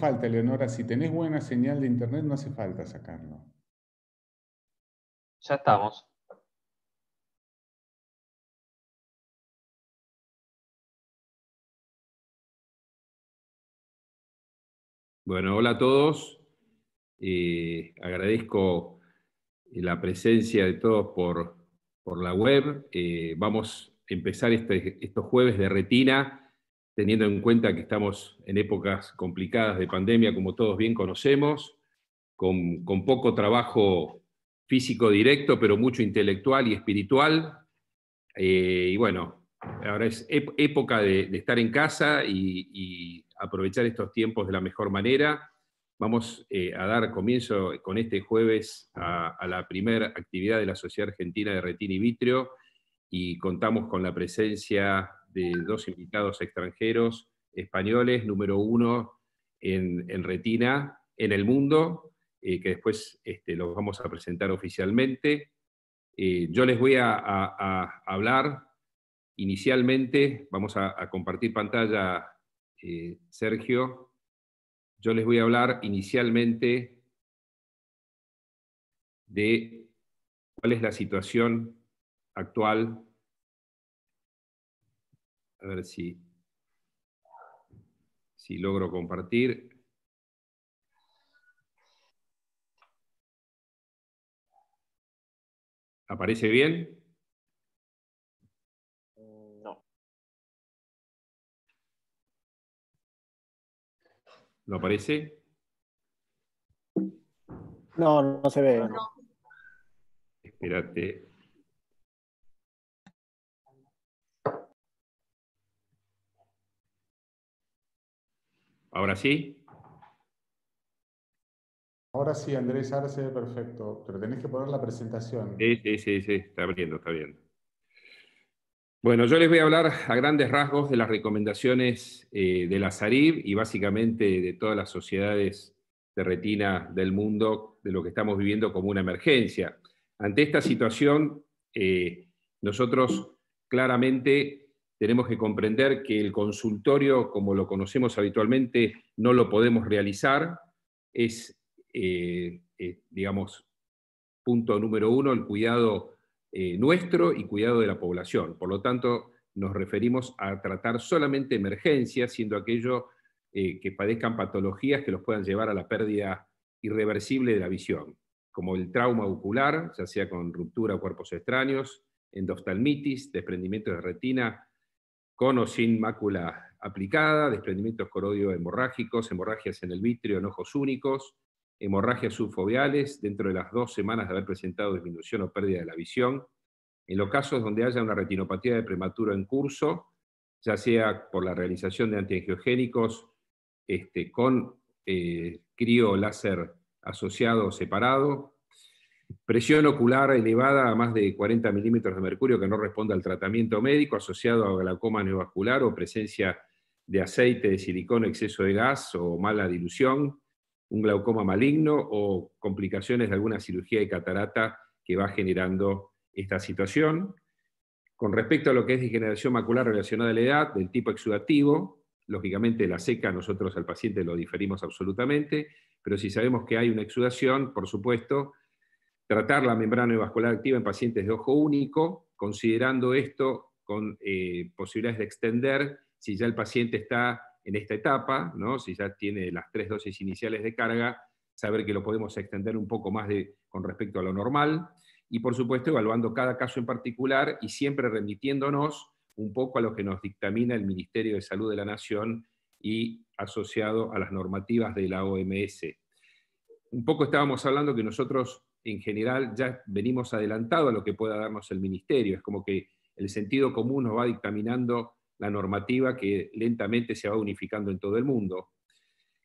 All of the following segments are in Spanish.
falta, Eleonora, si tenés buena señal de internet, no hace falta sacarlo. Ya estamos. Bueno, hola a todos. Agradezco la presencia de todos por la web. Vamos a empezar estos jueves de retina, teniendo en cuenta que estamos en épocas complicadas de pandemia, como todos bien conocemos, con poco trabajo físico directo, pero mucho intelectual y espiritual. Y bueno, ahora es época de estar en casa y aprovechar estos tiempos de la mejor manera. Vamos a dar comienzo con este jueves a la primera actividad de la Sociedad Argentina de Retina y Vitrio, y contamos con la presencia de dos invitados extranjeros españoles, número uno en retina en el mundo, que después los vamos a presentar oficialmente. Yo les voy a hablar inicialmente, vamos a compartir pantalla, Sergio. Yo les voy a hablar inicialmente de cuál es la situación actual. A ver si logro compartir. ¿Aparece bien? No. ¿No aparece? No, no se ve. No. Espérate. ¿Ahora sí? Ahora sí, Andrés, ahora se ve perfecto, pero tenés que poner la presentación. Sí, está viendo, está viendo. Bueno, yo les voy a hablar a grandes rasgos de las recomendaciones de la SARIB y básicamente de todas las sociedades de retina del mundo, de lo que estamos viviendo como una emergencia. Ante esta situación, nosotros claramente tenemos que comprender que el consultorio, como lo conocemos habitualmente, no lo podemos realizar. Es, digamos, punto número uno, el cuidado nuestro y cuidado de la población. Por lo tanto, nos referimos a tratar solamente emergencias, siendo aquello que padezcan patologías que los puedan llevar a la pérdida irreversible de la visión, como el trauma ocular, ya sea con ruptura o cuerpos extraños, endoftalmitis, desprendimientos de retina con o sin mácula aplicada, desprendimientos coroideo hemorrágicos, hemorragias en el vitrio en ojos únicos, hemorragias subfoveales dentro de las 2 semanas de haber presentado disminución o pérdida de la visión. En los casos donde haya una retinopatía de prematuro en curso, ya sea por la realización de antiangiogénicos con crio láser asociado o separado, presión ocular elevada a más de 40 milímetros de mercurio que no responde al tratamiento médico, asociado a glaucoma neovascular o presencia de aceite de silicona, exceso de gas o mala dilución, un glaucoma maligno o complicaciones de alguna cirugía de catarata que va generando esta situación. Con respecto a lo que es degeneración macular relacionada a la edad, del tipo exudativo, lógicamente la seca nosotros al paciente lo diferimos absolutamente, pero si sabemos que hay una exudación, por supuesto, tratar la membrana vascular activa en pacientes de ojo único, considerando esto con posibilidades de extender si ya el paciente está en esta etapa, ¿no? Si ya tiene las 3 dosis iniciales de carga, saber que lo podemos extender un poco más con respecto a lo normal, y por supuesto evaluando cada caso en particular y siempre remitiéndonos un poco a lo que nos dictamina el Ministerio de Salud de la Nación y asociado a las normativas de la OMS. Un poco estábamos hablando que nosotros en general ya venimos adelantado a lo que pueda darnos el Ministerio, es como que el sentido común nos va dictaminando la normativa que lentamente se va unificando en todo el mundo.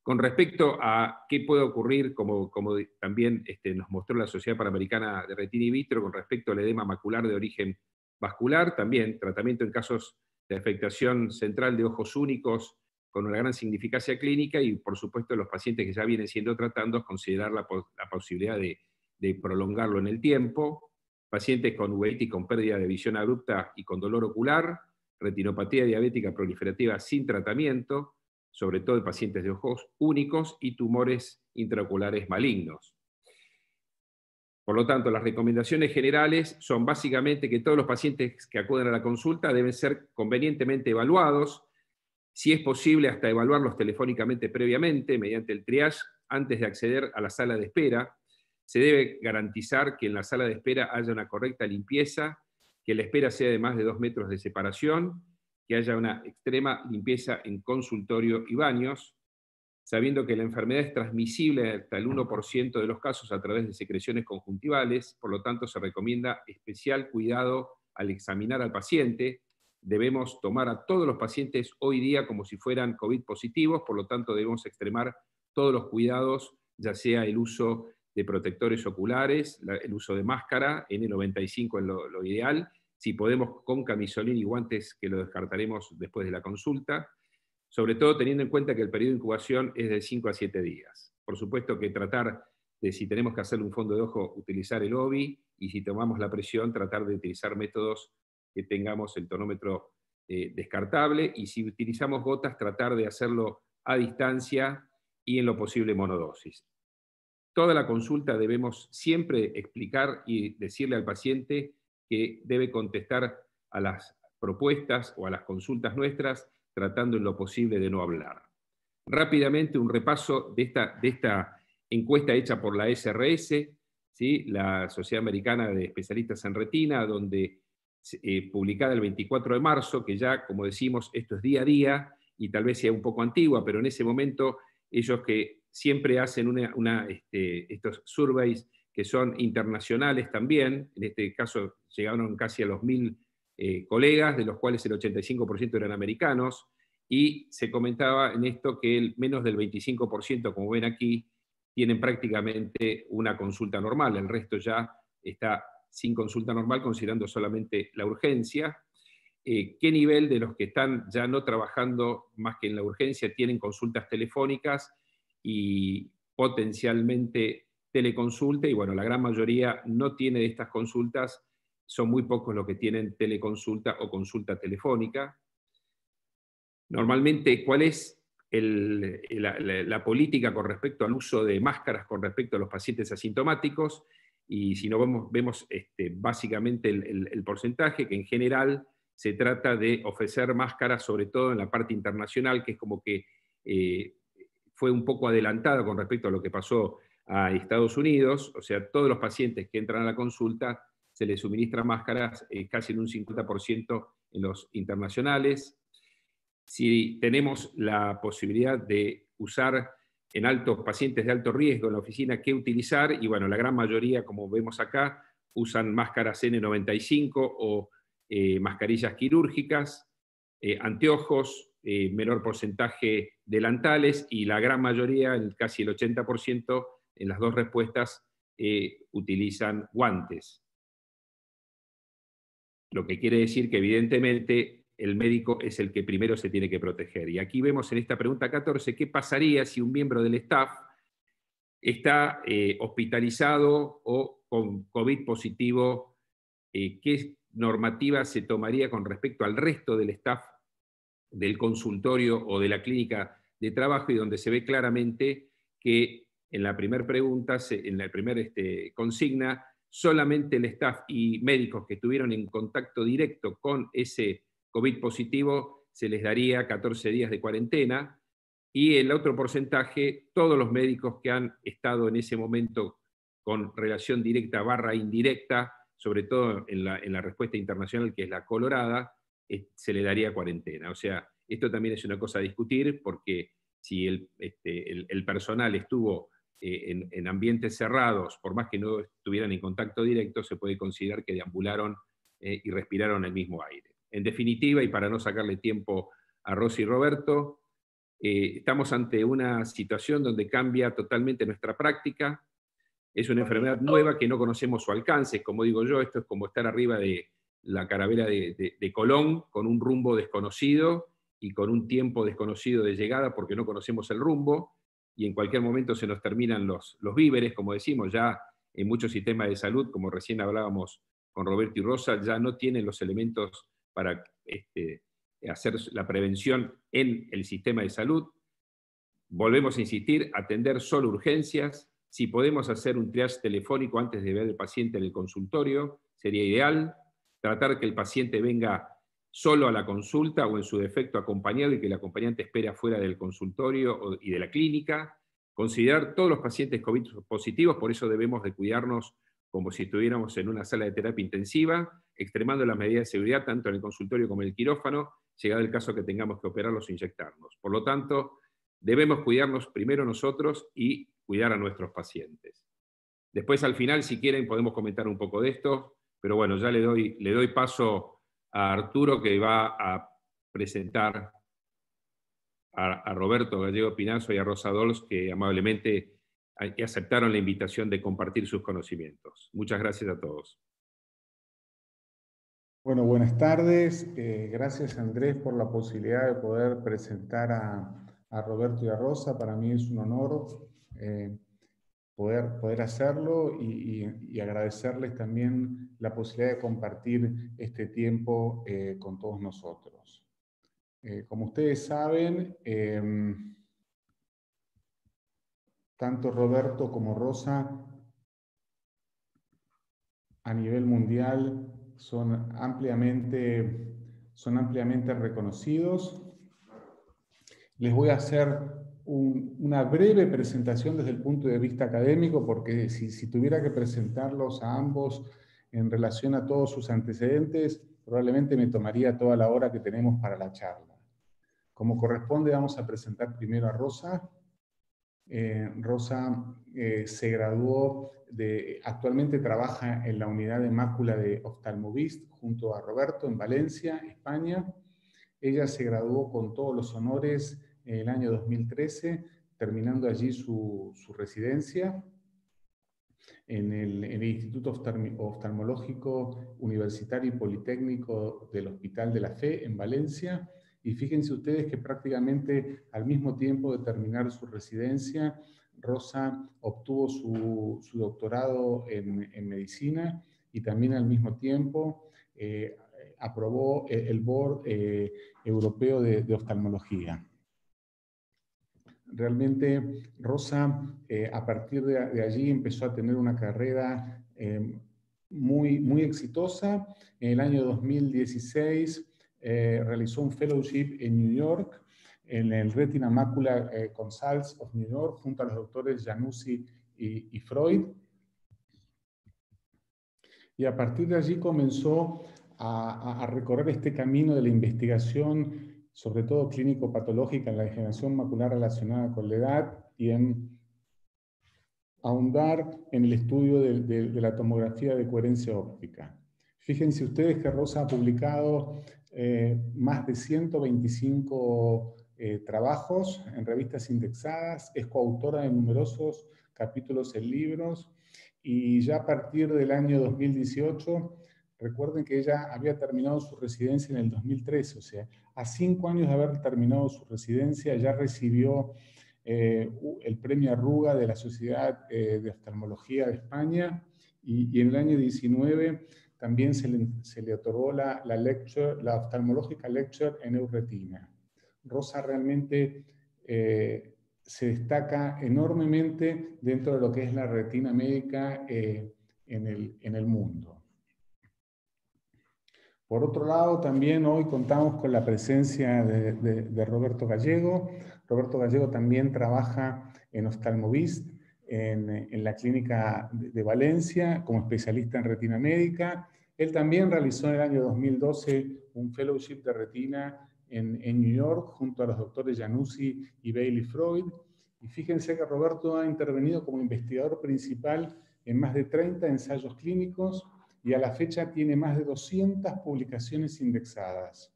Con respecto a qué puede ocurrir, como también nos mostró la Sociedad Panamericana de Retina y Vitro, con respecto al edema macular de origen vascular, también tratamiento en casos de afectación central de ojos únicos con una gran significancia clínica, y por supuesto los pacientes que ya vienen siendo tratados, considerar la posibilidad de prolongarlo en el tiempo, pacientes con uveitis con pérdida de visión abrupta y con dolor ocular, retinopatía diabética proliferativa sin tratamiento, sobre todo en pacientes de ojos únicos y tumores intraoculares malignos. Por lo tanto, las recomendaciones generales son básicamente que todos los pacientes que acuden a la consulta deben ser convenientemente evaluados, si es posible hasta evaluarlos telefónicamente previamente, mediante el triage, antes de acceder a la sala de espera. Se debe garantizar que en la sala de espera haya una correcta limpieza, que la espera sea de más de 2 metros de separación, que haya una extrema limpieza en consultorio y baños, sabiendo que la enfermedad es transmisible hasta el 1% de los casos a través de secreciones conjuntivales, por lo tanto se recomienda especial cuidado al examinar al paciente. Debemos tomar a todos los pacientes hoy día como si fueran COVID positivos, por lo tanto debemos extremar todos los cuidados, ya sea el uso de protectores oculares, el uso de máscara, N95 en lo ideal, si podemos con camisolín y guantes, que lo descartaremos después de la consulta, sobre todo teniendo en cuenta que el periodo de incubación es de 5 a 7 días. Por supuesto que tratar de, si tenemos que hacerle un fondo de ojo, utilizar el OBI, y si tomamos la presión, tratar de utilizar métodos que tengamos el tonómetro descartable, y si utilizamos gotas, tratar de hacerlo a distancia y en lo posible monodosis. Toda la consulta debemos siempre explicar y decirle al paciente que debe contestar a las propuestas o a las consultas nuestras, tratando en lo posible de no hablar. Rápidamente, un repaso de esta encuesta hecha por la SRS, ¿sí? La Sociedad Americana de Especialistas en Retina, donde publicada el 24 de marzo, que ya, como decimos, esto es día a día, y tal vez sea un poco antigua, pero en ese momento ellos que siempre hacen estos surveys que son internacionales también, en este caso llegaron casi a los 1000 colegas, de los cuales el 85% eran americanos, y se comentaba en esto que menos del 25%, como ven aquí, tienen prácticamente una consulta normal, el resto ya está sin consulta normal, considerando solamente la urgencia. ¿Qué nivel de los que están ya no trabajando más que en la urgencia tienen consultas telefónicas y potencialmente teleconsulta? Y bueno, la gran mayoría no tiene de estas consultas, son muy pocos los que tienen teleconsulta o consulta telefónica. Normalmente, ¿cuál es la política con respecto al uso de máscaras con respecto a los pacientes asintomáticos? Y si no vemos básicamente el porcentaje, que en general se trata de ofrecer máscaras, sobre todo en la parte internacional, que es como que fue un poco adelantada con respecto a lo que pasó a Estados Unidos. O sea, todos los pacientes que entran a la consulta se les suministra máscaras casi en un 50% en los internacionales. Si tenemos la posibilidad de usar en pacientes de alto riesgo en la oficina, ¿qué utilizar? Y bueno, la gran mayoría, como vemos acá, usan máscaras N95 o mascarillas quirúrgicas, anteojos, menor porcentaje delantales, y la gran mayoría, casi el 80%, en las dos respuestas, utilizan guantes. Lo que quiere decir que evidentemente el médico es el que primero se tiene que proteger. Y aquí vemos en esta pregunta 14, ¿qué pasaría si un miembro del staff está hospitalizado o con COVID positivo? ¿Qué normativa se tomaría con respecto al resto del staff del consultorio o de la clínica de trabajo? Y donde se ve claramente que en la primera pregunta, en la primera consigna, solamente el staff y médicos que estuvieron en contacto directo con ese COVID positivo se les daría 14 días de cuarentena, y el otro porcentaje, todos los médicos que han estado en ese momento con relación directa / indirecta, sobre todo en la respuesta internacional, que es la colorada, se le daría cuarentena. O sea, esto también es una cosa a discutir, porque si el personal estuvo en ambientes cerrados, por más que no estuvieran en contacto directo, se puede considerar que deambularon y respiraron el mismo aire. En definitiva, y para no sacarle tiempo a Rosy y Roberto, estamos ante una situación donde cambia totalmente nuestra práctica. Es una enfermedad nueva que no conocemos su alcance. Como digo yo, esto es como estar arriba de la carabela de Colón, con un rumbo desconocido y con un tiempo desconocido de llegada, porque no conocemos el rumbo, y en cualquier momento se nos terminan los víveres, como decimos. Ya en muchos sistemas de salud, como recién hablábamos con Roberto y Rosa, ya no tienen los elementos para hacer la prevención en el sistema de salud. Volvemos a insistir, atender solo urgencias. Si podemos hacer un triage telefónico antes de ver al paciente en el consultorio, sería ideal. Tratar que el paciente venga solo a la consulta o en su defecto acompañado y que el acompañante espere afuera del consultorio y de la clínica. Considerar todos los pacientes COVID positivos, por eso debemos de cuidarnos como si estuviéramos en una sala de terapia intensiva, extremando las medidas de seguridad tanto en el consultorio como en el quirófano, llegado el caso que tengamos que operarlos o inyectarnos. Por lo tanto, debemos cuidarnos primero nosotros y cuidar a nuestros pacientes. Después, al final, si quieren, podemos comentar un poco de esto, pero bueno, ya le doy paso a Arturo, que va a presentar a Roberto Gallego Pinazo y a Rosa Dols, que amablemente aceptaron la invitación de compartir sus conocimientos. Muchas gracias a todos. Bueno, buenas tardes. Gracias, Andrés, por la posibilidad de poder presentar a Roberto y a Rosa. Para mí es un honor poder hacerlo y agradecerles también la posibilidad de compartir este tiempo con todos nosotros. Como ustedes saben, tanto Roberto como Rosa a nivel mundial son ampliamente reconocidos. Les voy a hacer una breve presentación desde el punto de vista académico, porque si tuviera que presentarlos a ambos en relación a todos sus antecedentes, probablemente me tomaría toda la hora que tenemos para la charla. Como corresponde, vamos a presentar primero a Rosa. Rosa se graduó, actualmente trabaja en la unidad de mácula de Oftalmovist junto a Roberto en Valencia, España. Ella se graduó con todos los honores en el año 2013, terminando allí su residencia en el Instituto Oftalmológico Universitario y Politécnico del Hospital de la Fe en Valencia. Y fíjense ustedes que prácticamente al mismo tiempo de terminar su residencia, Rosa obtuvo su doctorado en medicina y también al mismo tiempo aprobó el Board Europeo de Oftalmología. Realmente Rosa, a partir de allí, empezó a tener una carrera muy exitosa. En el año 2016 realizó un fellowship en New York, en el Retina Macula Consults of New York, junto a los doctores Januzzi y Freud. Y a partir de allí comenzó a recorrer este camino de la investigación, sobre todo clínico-patológica, en la degeneración macular relacionada con la edad, y en ahondar en el estudio de la tomografía de coherencia óptica. Fíjense ustedes que Rosa ha publicado más de 125 trabajos en revistas indexadas, es coautora de numerosos capítulos en libros, y ya a partir del año 2018, recuerden que ella había terminado su residencia en el 2013, o sea, a 5 años de haber terminado su residencia ya recibió el premio Arruga de la Sociedad de Oftalmología de España, y en el año 19 también se le otorgó la Oftalmológica Lecture en Euretina. Rosa realmente se destaca enormemente dentro de lo que es la retina médica en el mundo. Por otro lado, también hoy contamos con la presencia de Roberto Gallego. Roberto Gallego también trabaja en Oftalmovist, en la clínica de Valencia, como especialista en retina médica. Él también realizó en el año 2012 un fellowship de retina en New York, junto a los doctores Januzzi y Bailey Freud. Y fíjense que Roberto ha intervenido como investigador principal en más de 30 ensayos clínicos, y a la fecha tiene más de 200 publicaciones indexadas.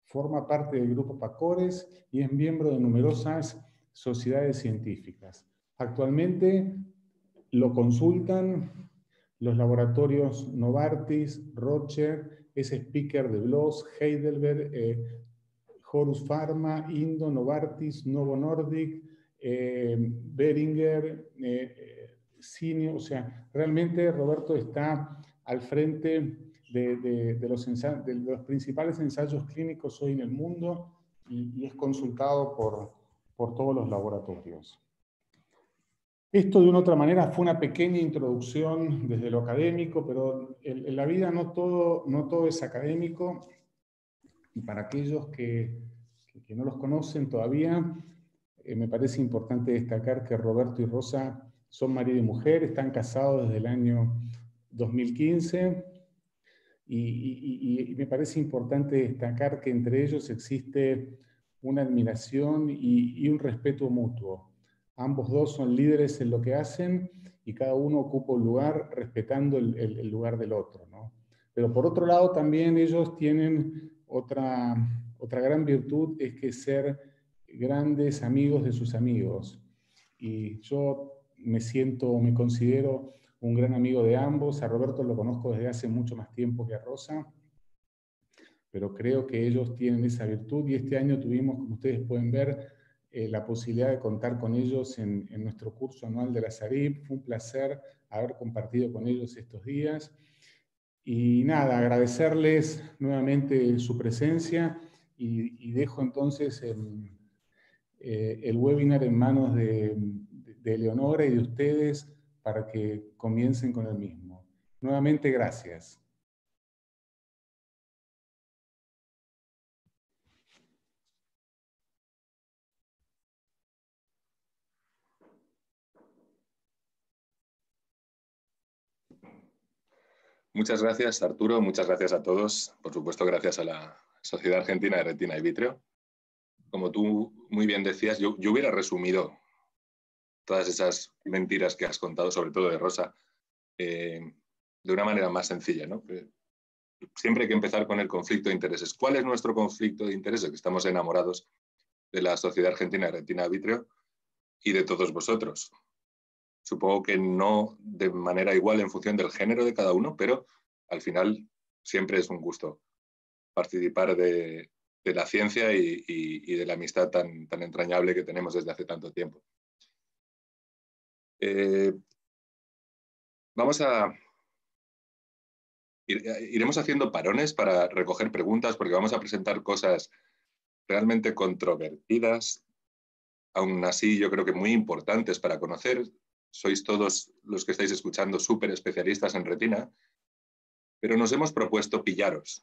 Forma parte del grupo PACORES y es miembro de numerosas sociedades científicas. Actualmente lo consultan los laboratorios Novartis, Rocher, es speaker de BLOS, Heidelberg, Horus Pharma, Indo, Novartis, Novo Nordisk, Boehringer, Cineo. O sea, realmente Roberto está al frente de los principales ensayos clínicos hoy en el mundo, y es consultado por por todos los laboratorios. Esto, de una otra manera, fue una pequeña introducción desde lo académico, pero en la vida no todo es académico. Y para aquellos que no los conocen todavía, me parece importante destacar que Roberto y Rosa son marido y mujer, están casados desde el año 2015, y me parece importante destacar que entre ellos existe una admiración y un respeto mutuo. Ambos dos son líderes en lo que hacen y cada uno ocupa un lugar respetando el lugar del otro, ¿no? Pero por otro lado también ellos tienen otra gran virtud, es que ser grandes amigos de sus amigos. Y yo me considero un gran amigo de ambos. A Roberto lo conozco desde hace mucho más tiempo que a Rosa, pero creo que ellos tienen esa virtud y este año tuvimos, como ustedes pueden ver, la posibilidad de contar con ellos en nuestro curso anual de la SARIP. Fue un placer haber compartido con ellos estos días. Y nada, agradecerles nuevamente su presencia y dejo entonces el webinar en manos de Eleonora y de ustedes para que comiencen con el mismo. Nuevamente, gracias. Muchas gracias, Arturo. Muchas gracias a todos. Por supuesto, gracias a la Sociedad Argentina de Retina y Vítreo. Como tú muy bien decías, yo hubiera resumido todas esas mentiras que has contado, sobre todo de Rosa, de una manera más sencilla, ¿no? Siempre hay que empezar con el conflicto de intereses. ¿Cuál es nuestro conflicto de intereses? Que estamos enamorados de la Sociedad Argentina de Retina y Vítreo y de todos vosotros. Supongo que no de manera igual en función del género de cada uno, pero al final siempre es un gusto participar de la ciencia y de la amistad tan entrañable que tenemos desde hace tanto tiempo. Iremos haciendo parones para recoger preguntas porque vamos a presentar cosas realmente controvertidas, aún así yo creo que muy importantes para conocer. Sois todos los que estáis escuchando súper especialistas en retina, pero nos hemos propuesto pillaros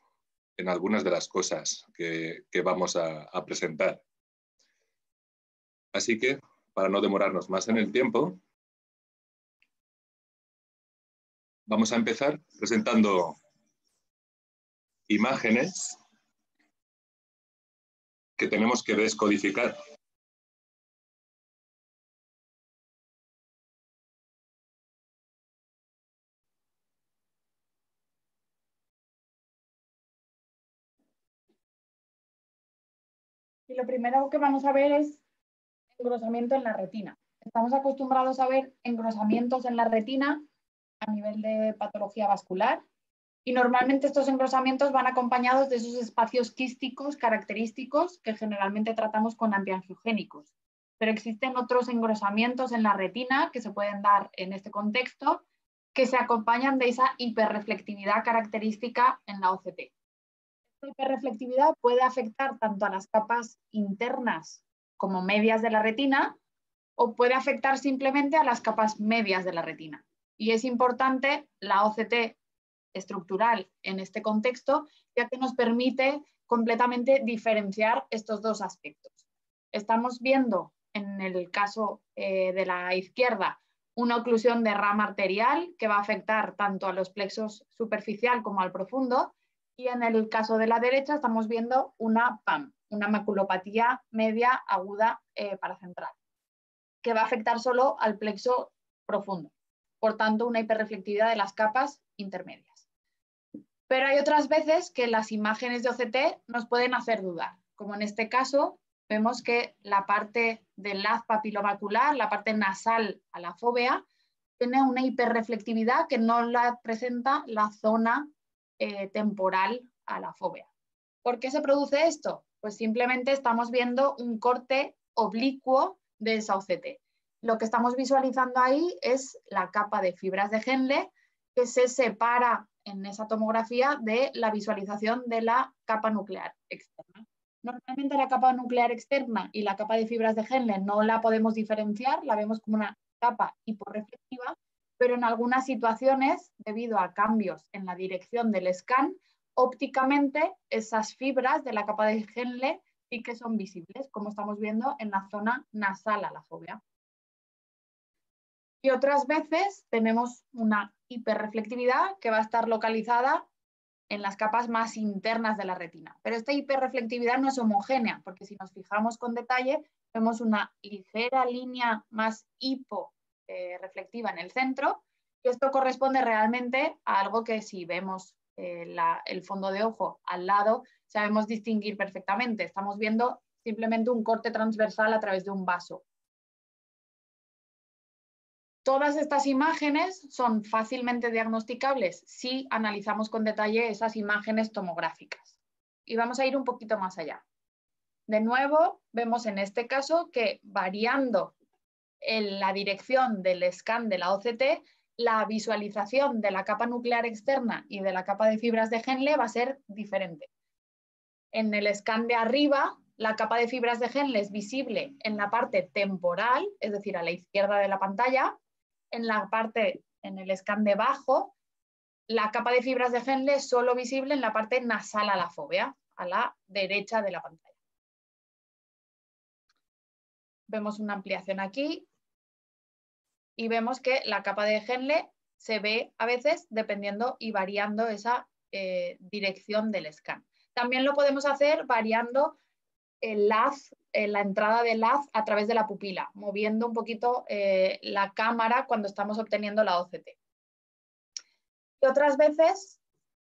en algunas de las cosas que vamos a presentar. Así que, para no demorarnos más en el tiempo, vamos a empezar presentando imágenes que tenemos que descodificar. Y lo primero que vamos a ver es engrosamiento en la retina. Estamos acostumbrados a ver engrosamientos en la retina a nivel de patología vascular y normalmente estos engrosamientos van acompañados de esos espacios quísticos característicos que generalmente tratamos con antiangiogénicos. Pero existen otros engrosamientos en la retina que se pueden dar en este contexto que se acompañan de esa hiperreflectividad característica en la OCT. Esta hiperreflectividad puede afectar tanto a las capas internas como medias de la retina o puede afectar simplemente a las capas medias de la retina. Y es importante la OCT estructural en este contexto, ya que nos permite completamente diferenciar estos dos aspectos. Estamos viendo en el caso de la izquierda una oclusión de rama arterial que va a afectar tanto a los plexos superficial como al profundo, y en el caso de la derecha estamos viendo una PAM, una maculopatía media aguda paracentral, que va a afectar solo al plexo profundo, por tanto una hiperreflectividad de las capas intermedias. Pero hay otras veces que las imágenes de OCT nos pueden hacer dudar, como en este caso vemos que la parte del haz papilomacular, la parte nasal a la fóvea, tiene una hiperreflectividad que no la presenta la zona temporal a la fóvea. ¿Por qué se produce esto? Pues simplemente estamos viendo un corte oblicuo de esa OCT. Lo que estamos visualizando ahí es la capa de fibras de Henle que se separa en esa tomografía de la visualización de la capa nuclear externa. Normalmente la capa nuclear externa y la capa de fibras de Henle no la podemos diferenciar, la vemos como una capa hiporreflectiva, pero en algunas situaciones, debido a cambios en la dirección del scan, ópticamente esas fibras de la capa de Henle sí que son visibles, como estamos viendo en la zona nasal a la fobia. Y otras veces tenemos una hiperreflectividad que va a estar localizada en las capas más internas de la retina. Pero esta hiperreflectividad no es homogénea, porque si nos fijamos con detalle, vemos una ligera línea más hiporeflectiva en el centro, y esto corresponde realmente a algo que si vemos el fondo de ojo al lado, sabemos distinguir perfectamente. Estamos viendo simplemente un corte transversal a través de un vaso. Todas estas imágenes son fácilmente diagnosticables si analizamos con detalle esas imágenes tomográficas. Y vamos a ir un poquito más allá. De nuevo, vemos en este caso que variando en la dirección del scan de la OCT, la visualización de la capa nuclear externa y de la capa de fibras de Henle va a ser diferente. En el scan de arriba, la capa de fibras de Henle es visible en la parte temporal, es decir, a la izquierda de la pantalla. En el scan de abajo, la capa de fibras de Henle es solo visible en la parte nasal a la fóvea, a la derecha de la pantalla. Vemos una ampliación aquí y vemos que la capa de Henle se ve a veces dependiendo y variando esa dirección del scan. También lo podemos hacer variando el haz, la entrada del haz a través de la pupila, moviendo un poquito la cámara cuando estamos obteniendo la OCT. Y otras veces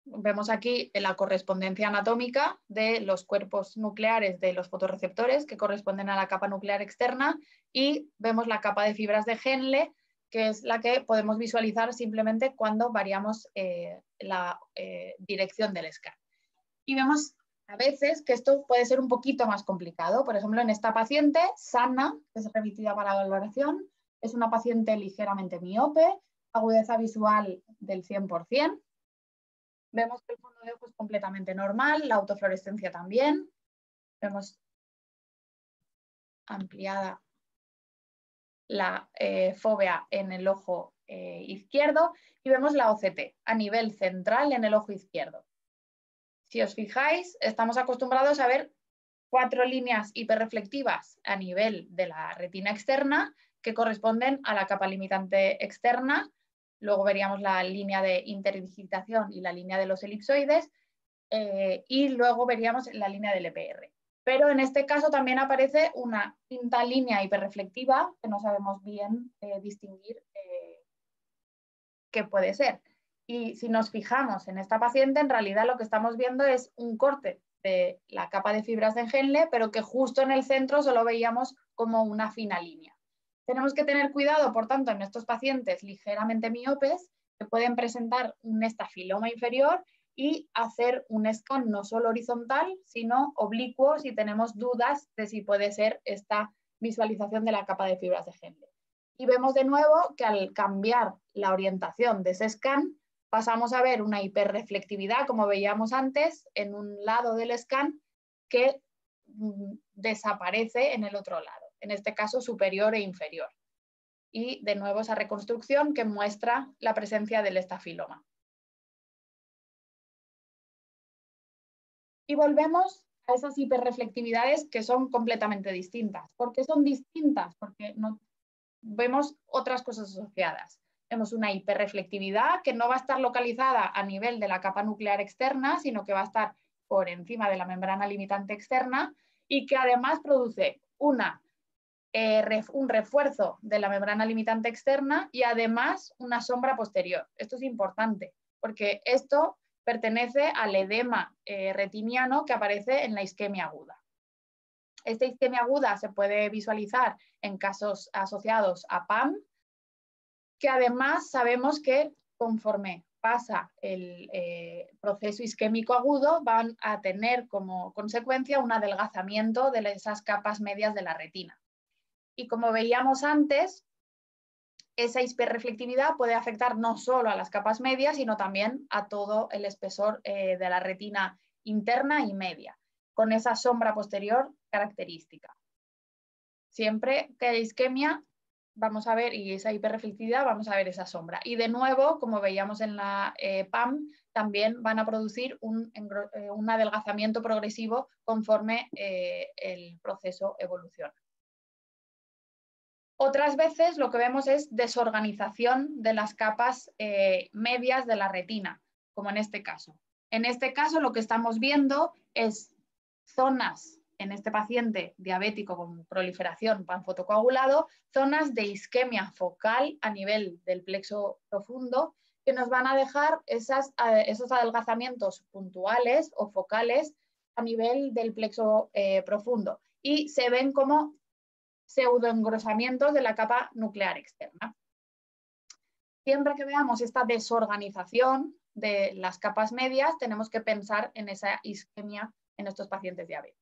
vemos aquí la correspondencia anatómica de los cuerpos nucleares de los fotorreceptores que corresponden a la capa nuclear externa y vemos la capa de fibras de Henle, que es la que podemos visualizar simplemente cuando variamos la dirección del scan. Y vemos a veces que esto puede ser un poquito más complicado. Por ejemplo, en esta paciente sana, que es remitida para la valoración, es una paciente ligeramente miope, agudeza visual del 100%. Vemos que el fondo de ojo es completamente normal, la autofluorescencia también. Vemos ampliada la fóvea en el ojo izquierdo y vemos la OCT a nivel central en el ojo izquierdo. Si os fijáis, estamos acostumbrados a ver 4 líneas hiperreflectivas a nivel de la retina externa que corresponden a la capa limitante externa. Luego veríamos la línea de interdigitación y la línea de los elipsoides y luego veríamos la línea del EPR. Pero en este caso también aparece una quinta línea hiperreflectiva que no sabemos bien distinguir qué puede ser. Y si nos fijamos en esta paciente, en realidad lo que estamos viendo es un corte de la capa de fibras de Henle, pero que justo en el centro solo veíamos como una fina línea. Tenemos que tener cuidado, por tanto, en estos pacientes ligeramente miopes que pueden presentar un estafiloma inferior y hacer un scan no solo horizontal, sino oblicuo si tenemos dudas de si puede ser esta visualización de la capa de fibras de Henle. Y vemos de nuevo que al cambiar la orientación de ese scan, pasamos a ver una hiperreflectividad, como veíamos antes, en un lado del scan que desaparece en el otro lado, en este caso superior e inferior. Y de nuevo esa reconstrucción que muestra la presencia del estafiloma. Y volvemos a esas hiperreflectividades que son completamente distintas. ¿Por qué son distintas? Porque no, vemos otras cosas asociadas. Vemos una hiperreflectividad que no va a estar localizada a nivel de la capa nuclear externa, sino que va a estar por encima de la membrana limitante externa y que además produce un refuerzo de la membrana limitante externa y además una sombra posterior. Esto es importante porque esto pertenece al edema retiniano que aparece en la isquemia aguda. Esta isquemia aguda se puede visualizar en casos asociados a PAM, que además sabemos que conforme pasa el proceso isquémico agudo van a tener como consecuencia un adelgazamiento de esas capas medias de la retina. Y como veíamos antes, esa hiperreflectividad puede afectar no solo a las capas medias, sino también a todo el espesor de la retina interna y media. con esa sombra posterior característica. Siempre que hay isquemia, vamos a ver, y esa hiperreflectividad, vamos a ver esa sombra. Y de nuevo, como veíamos en la PAM, también van a producir un adelgazamiento progresivo conforme el proceso evoluciona. Otras veces lo que vemos es desorganización de las capas medias de la retina, como en este caso. En este caso lo que estamos viendo es zonas, en este paciente diabético con proliferación panfotocoagulado, zonas de isquemia focal a nivel del plexo profundo que nos van a dejar esos adelgazamientos puntuales o focales a nivel del plexo profundo y se ven como pseudoengrosamientos de la capa nuclear externa. Siempre que veamos esta desorganización de las capas medias, tenemos que pensar en esa isquemia en estos pacientes diabéticos.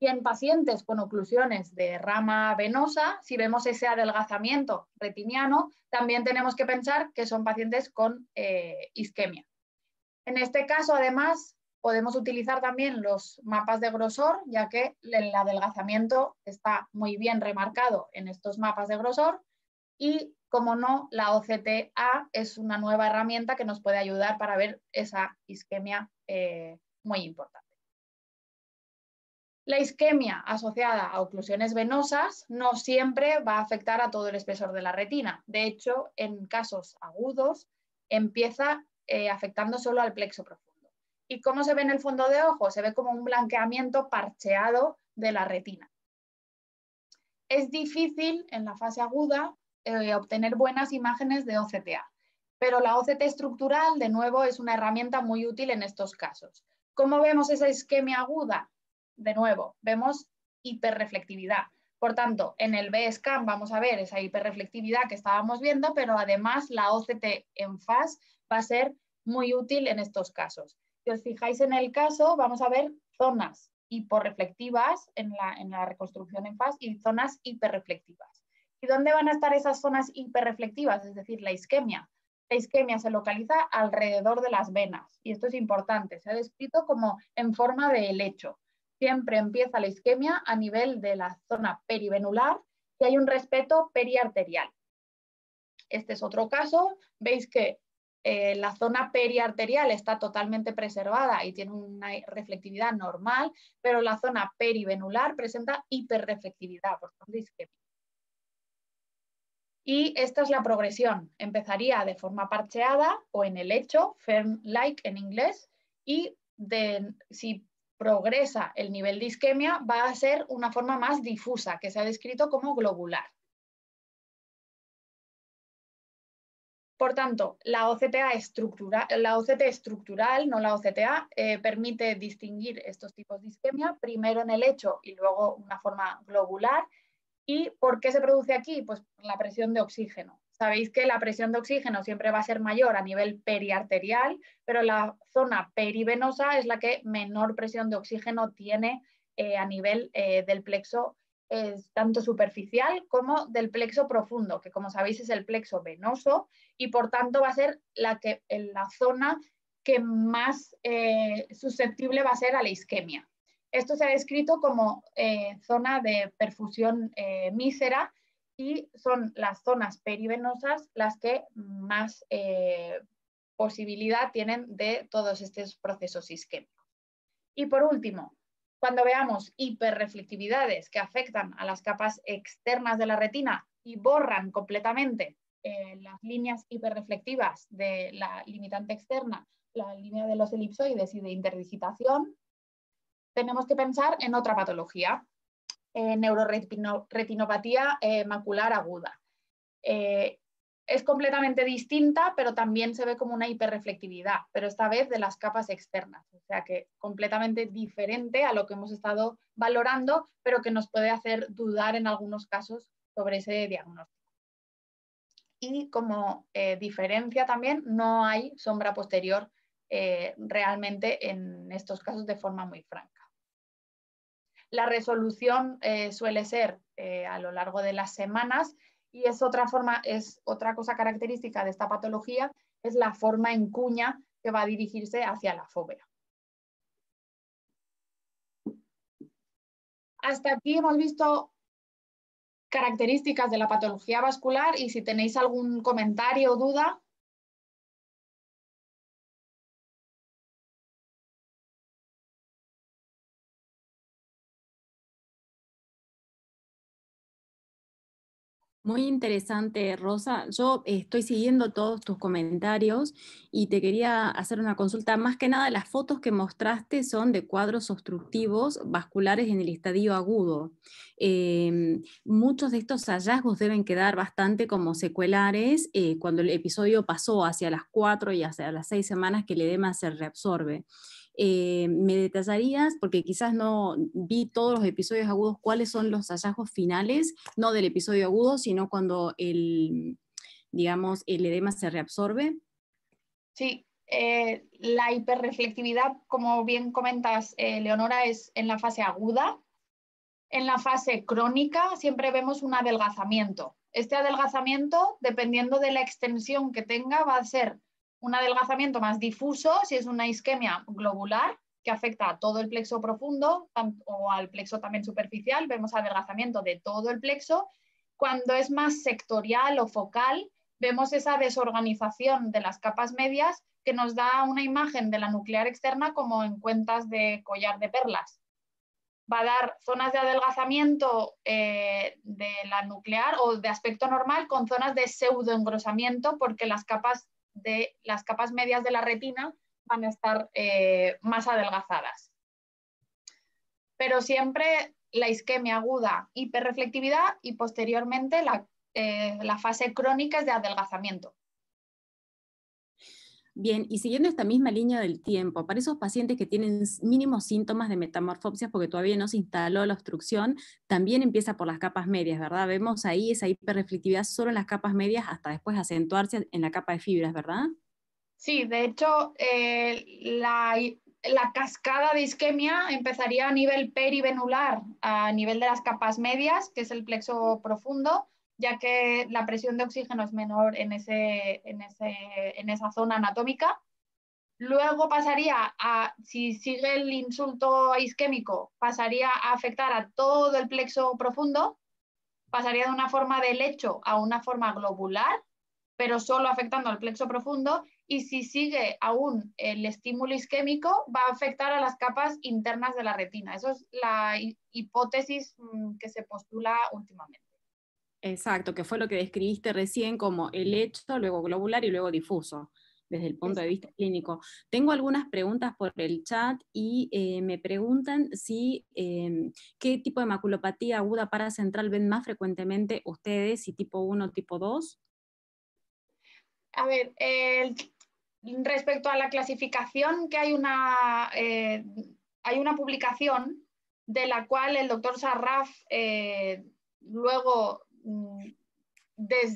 Y en pacientes con oclusiones de rama venosa, si vemos ese adelgazamiento retiniano, también tenemos que pensar que son pacientes con isquemia. En este caso, además, podemos utilizar también los mapas de grosor, ya que el adelgazamiento está muy bien remarcado en estos mapas de grosor y, como no, la OCTA es una nueva herramienta que nos puede ayudar para ver esa isquemia muy importante. La isquemia asociada a oclusiones venosas no siempre va a afectar a todo el espesor de la retina. De hecho, en casos agudos empieza afectando solo al plexo profundo. ¿Y cómo se ve en el fondo de ojo? Se ve como un blanqueamiento parcheado de la retina. Es difícil en la fase aguda obtener buenas imágenes de OCTA, pero la OCT estructural, de nuevo, es una herramienta muy útil en estos casos. ¿Cómo vemos esa isquemia aguda? De nuevo, vemos hiperreflectividad. Por tanto, en el B-scan vamos a ver esa hiperreflectividad que estábamos viendo, pero además la OCT en FAS va a ser muy útil en estos casos. Si os fijáis en el caso, vamos a ver zonas hiporreflectivas en la reconstrucción en FAS y zonas hiperreflectivas. ¿Y dónde van a estar esas zonas hiperreflectivas? Es decir, la isquemia. La isquemia se localiza alrededor de las venas y esto es importante. Se ha descrito como en forma de helecho. Siempre empieza la isquemia a nivel de la zona perivenular y hay un respeto periarterial. Este es otro caso. Veis que la zona periarterial está totalmente preservada y tiene una reflectividad normal, pero la zona perivenular presenta hiperreflectividad, por tanto isquemia. Y esta es la progresión. Empezaría de forma parcheada o en helecho, fern-like en inglés, y si progresa el nivel de isquemia, va a ser una forma más difusa, que se ha descrito como globular. Por tanto, la OCT estructural, no la OCTA, permite distinguir estos tipos de isquemia, primero en helecho y luego una forma globular. ¿Y por qué se produce aquí? Pues la presión de oxígeno. Sabéis que la presión de oxígeno siempre va a ser mayor a nivel periarterial, pero la zona perivenosa es la que menor presión de oxígeno tiene a nivel del plexo tanto superficial como del plexo profundo, que como sabéis es el plexo venoso y por tanto va a ser la zona que más susceptible va a ser a la isquemia. Esto se ha descrito como zona de perfusión mísera y son las zonas perivenosas las que más posibilidad tienen de todos estos procesos isquémicos. Y por último, cuando veamos hiperreflectividades que afectan a las capas externas de la retina y borran completamente las líneas hiperreflectivas de la limitante externa, la línea de los elipsoides y de interdigitación, tenemos que pensar en otra patología, neuroretinopatía macular aguda. Es completamente distinta, pero también se ve como una hiperreflectividad, pero esta vez de las capas externas, o sea que completamente diferente a lo que hemos estado valorando, pero que nos puede hacer dudar en algunos casos sobre ese diagnóstico. Y como diferencia también, no hay sombra posterior realmente en estos casos de forma muy franca. La resolución suele ser a lo largo de las semanas y es otra cosa característica de esta patología, es la forma en cuña que va a dirigirse hacia la fóvea. Hasta aquí hemos visto características de la patología vascular y si tenéis algún comentario o duda. Muy interesante, Rosa. Yo estoy siguiendo todos tus comentarios y te quería hacer una consulta. Más que nada, las fotos que mostraste son de cuadros obstructivos vasculares en el estadio agudo. Muchos de estos hallazgos deben quedar bastante como secuelares cuando el episodio pasó hacia las 4 y hacia las 6 semanas que el edema se reabsorbe. ¿Me detallarías, porque quizás no vi todos los episodios agudos, cuáles son los hallazgos finales, no del episodio agudo, sino cuando digamos, el edema se reabsorbe? Sí, la hiperreflectividad, como bien comentas, Leonora, es en la fase aguda. En la fase crónica siempre vemos un adelgazamiento. Este adelgazamiento, dependiendo de la extensión que tenga, va a ser un adelgazamiento más difuso, si es una isquemia globular, que afecta a todo el plexo profundo o al plexo también superficial, vemos adelgazamiento de todo el plexo. Cuando es más sectorial o focal, vemos esa desorganización de las capas medias que nos da una imagen de la nuclear externa como en cuentas de collar de perlas. Va a dar zonas de adelgazamiento de la nuclear o de aspecto normal con zonas de pseudoengrosamiento porque las capas medias de la retina van a estar más adelgazadas. Pero siempre la isquemia aguda, hiperreflectividad y posteriormente la fase crónica es de adelgazamiento. Bien, y siguiendo esta misma línea del tiempo, para esos pacientes que tienen mínimos síntomas de metamorfopsia porque todavía no se instaló la obstrucción, también empieza por las capas medias, ¿verdad? Vemos ahí esa hiperreflectividad solo en las capas medias hasta después acentuarse en la capa de fibras, ¿verdad? Sí, de hecho, la cascada de isquemia empezaría a nivel perivenular, a nivel de las capas medias, que es el plexo profundo, ya que la presión de oxígeno es menor en esa zona anatómica. Luego pasaría si sigue el insulto isquémico, pasaría a afectar a todo el plexo profundo, pasaría de una forma de lecho a una forma globular, pero solo afectando al plexo profundo, y si sigue aún el estímulo isquémico, va a afectar a las capas internas de la retina. Eso es la hipótesis que se postula últimamente. Exacto, que fue lo que describiste recién como el lecho, luego globular y luego difuso, desde el punto de vista clínico. Tengo algunas preguntas por el chat y me preguntan si qué tipo de maculopatía aguda paracentral ven más frecuentemente ustedes, si tipo 1 o tipo 2. A ver, respecto a la clasificación, que hay una publicación de la cual el doctor Sarraf luego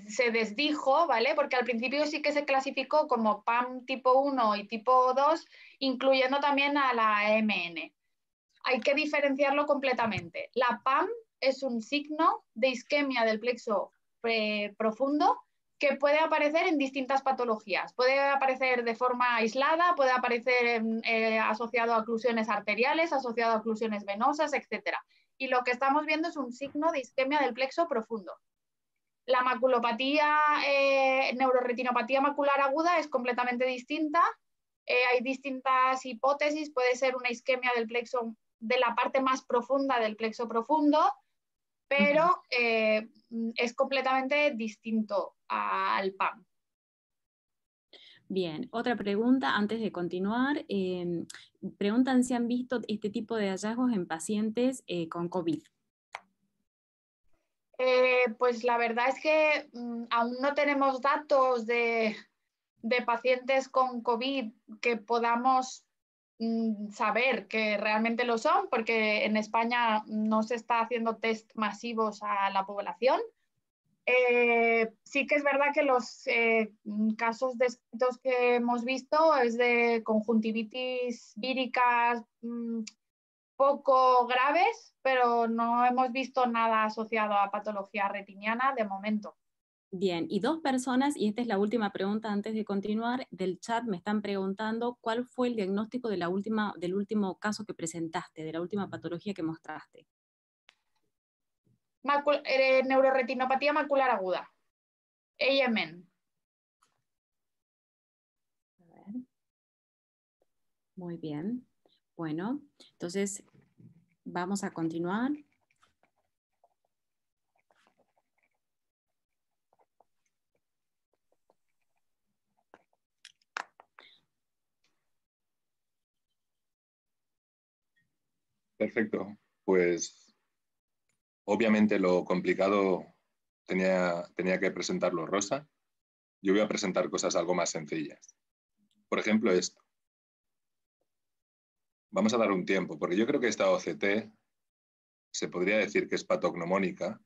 se desdijo, ¿vale? Porque al principio sí que se clasificó como PAM tipo 1 y tipo 2, incluyendo también a la MN. Hay que diferenciarlo completamente. La PAM es un signo de isquemia del plexo profundo que puede aparecer en distintas patologías. Puede aparecer de forma aislada, puede aparecer asociado a oclusiones arteriales, asociado a oclusiones venosas, etc. Y lo que estamos viendo es un signo de isquemia del plexo profundo. La maculopatía, neuroretinopatía macular aguda es completamente distinta. Hay distintas hipótesis, puede ser una isquemia del plexo, de la parte más profunda del plexo profundo, pero es completamente distinto al PAM. Bien, otra pregunta antes de continuar. Preguntan si han visto este tipo de hallazgos en pacientes con COVID. Pues la verdad es que aún no tenemos datos de pacientes con COVID que podamos saber que realmente lo son, porque en España no se está haciendo test masivos a la población. Sí que es verdad que los casos descritos que hemos visto es de conjuntivitis víricas poco graves, pero no hemos visto nada asociado a patología retiniana de momento. Bien, y dos personas, y esta es la última pregunta antes de continuar, del chat me están preguntando cuál fue el diagnóstico del último caso que presentaste, de la última patología que mostraste. neuroretinopatía macular aguda. AMN. A ver. Muy bien. Bueno, entonces vamos a continuar. Perfecto. Pues obviamente lo complicado tenía que presentarlo Rosa. Yo voy a presentar cosas algo más sencillas. Por ejemplo, esto. Vamos a dar un tiempo, porque yo creo que esta OCT se podría decir que es patognomónica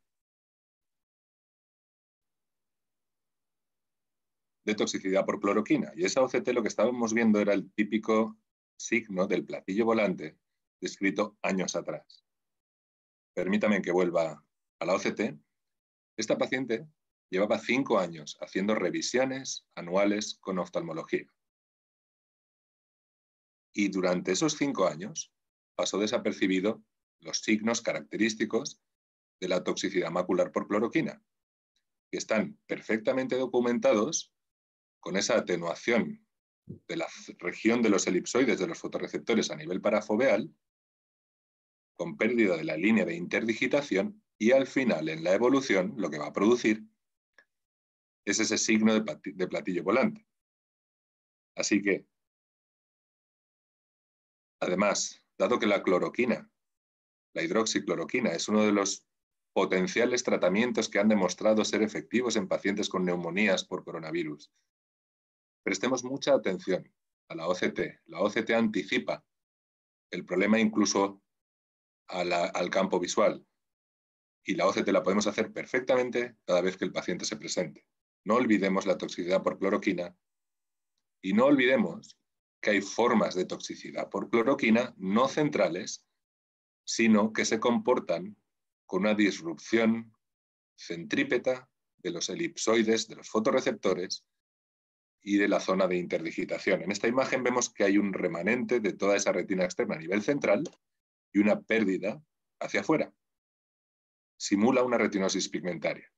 de toxicidad por cloroquina. Y esa OCT lo que estábamos viendo era el típico signo del platillo volante descrito años atrás. Permítame que vuelva a la OCT. Esta paciente llevaba 5 años haciendo revisiones anuales con oftalmología. Y durante esos 5 años pasó desapercibido los signos característicos de la toxicidad macular por cloroquina, que están perfectamente documentados con esa atenuación de la región de los elipsoides de los fotorreceptores a nivel parafoveal, con pérdida de la línea de interdigitación, y al final, en la evolución, lo que va a producir es ese signo de platillo volante. Así que, además, dado que la cloroquina, la hidroxicloroquina, es uno de los potenciales tratamientos que han demostrado ser efectivos en pacientes con neumonías por coronavirus, prestemos mucha atención a la OCT. La OCT anticipa el problema incluso al campo visual. Y la OCT la podemos hacer perfectamente cada vez que el paciente se presente. No olvidemos la toxicidad por cloroquina y no olvidemos que hay formas de toxicidad por cloroquina no centrales, sino que se comportan con una disrupción centrípeta de los elipsoides, de los fotorreceptores y de la zona de interdigitación. En esta imagen vemos que hay un remanente de toda esa retina externa a nivel central y una pérdida hacia afuera. Simula una retinosis pigmentaria.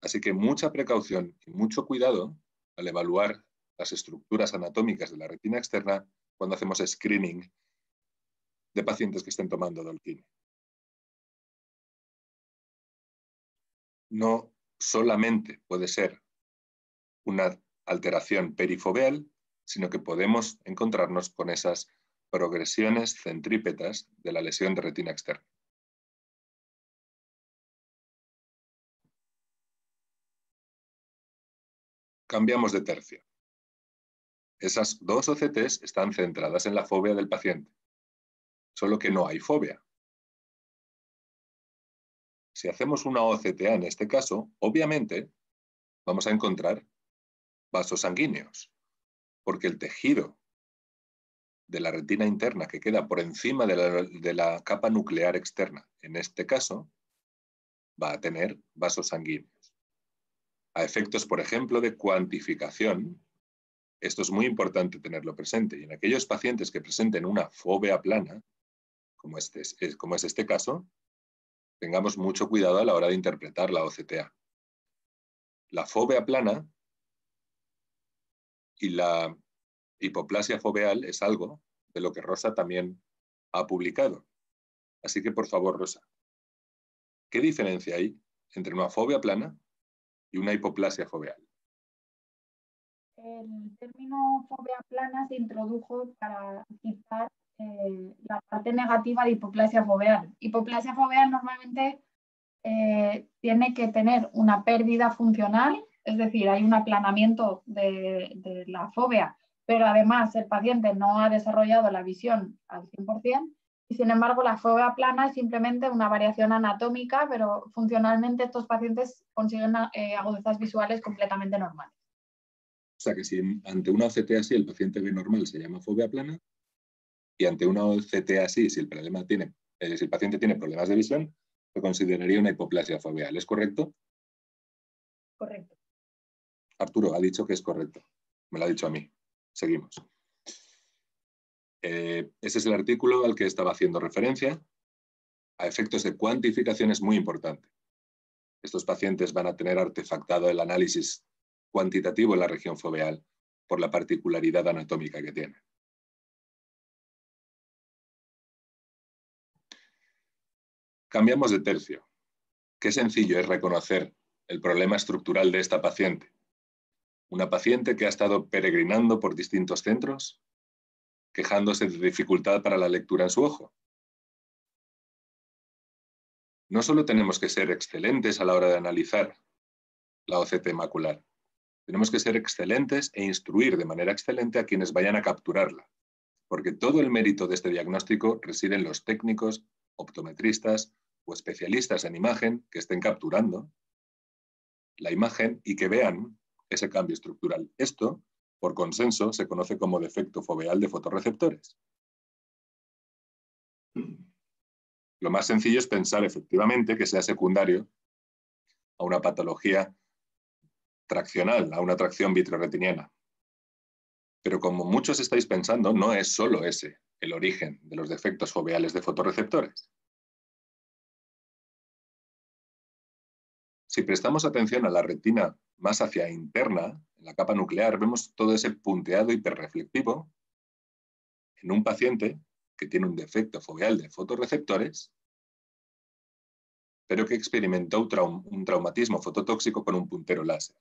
Así que mucha precaución y mucho cuidado al evaluar las estructuras anatómicas de la retina externa cuando hacemos screening de pacientes que estén tomando Dolquine. No solamente puede ser una alteración perifoveal, sino que podemos encontrarnos con esas progresiones centrípetas de la lesión de retina externa. Cambiamos de tercio. Esas dos OCTs están centradas en la fobia del paciente, solo que no hay fobia. Si hacemos una OCTA en este caso, obviamente vamos a encontrar vasos sanguíneos, porque el tejido de la retina interna que queda por encima de la capa nuclear externa, en este caso, va a tener vasos sanguíneos. A efectos, por ejemplo, de cuantificación, esto es muy importante tenerlo presente, y en aquellos pacientes que presenten una fobia plana, como es este caso, tengamos mucho cuidado a la hora de interpretar la OCTA. La fobia plana y la hipoplasia foveal es algo de lo que Rosa también ha publicado. Así que, por favor, Rosa, ¿qué diferencia hay entre una fobia plana y una hipoplasia foveal? El término fobia plana se introdujo para quitar la parte negativa de hipoplasia foveal. Hipoplasia foveal normalmente tiene que tener una pérdida funcional, es decir, hay un aplanamiento de la fobia, pero además el paciente no ha desarrollado la visión al 100%, y sin embargo la fobia plana es simplemente una variación anatómica, pero funcionalmente estos pacientes consiguen agudezas visuales completamente normales. O sea que si ante una OCT así el paciente ve normal se llama fobia plana, y ante una OCT así, si el paciente tiene problemas de visión, se consideraría una hipoplasia foveal. ¿Es correcto? Correcto. Arturo ha dicho que es correcto. Me lo ha dicho a mí. Seguimos. Ese es el artículo al que estaba haciendo referencia. a efectos de cuantificación es muy importante. Estos pacientes van a tener artefactado el análisis cuantitativo en la región foveal por la particularidad anatómica que tiene. Cambiamos de tercio. Qué sencillo es reconocer el problema estructural de esta paciente. Una paciente que ha estado peregrinando por distintos centros, quejándose de dificultad para la lectura en su ojo. No solo tenemos que ser excelentes a la hora de analizar la OCT macular, tenemos que ser excelentes e instruir de manera excelente a quienes vayan a capturarla, porque todo el mérito de este diagnóstico reside en los técnicos, optometristas o especialistas en imagen que estén capturando la imagen y que vean ese cambio estructural. Esto, por consenso, se conoce como defecto foveal de fotorreceptores. Lo más sencillo es pensar efectivamente que sea secundario a una patología traccional, a una tracción vitreoretiniana. Pero como muchos estáis pensando, no es solo ese el origen de los defectos foveales de fotorreceptores. Si prestamos atención a la retina más hacia interna, en la capa nuclear, vemos todo ese punteado hiperreflectivo en un paciente que tiene un defecto foveal de fotorreceptores, pero que experimentó un traumatismo fototóxico con un puntero láser.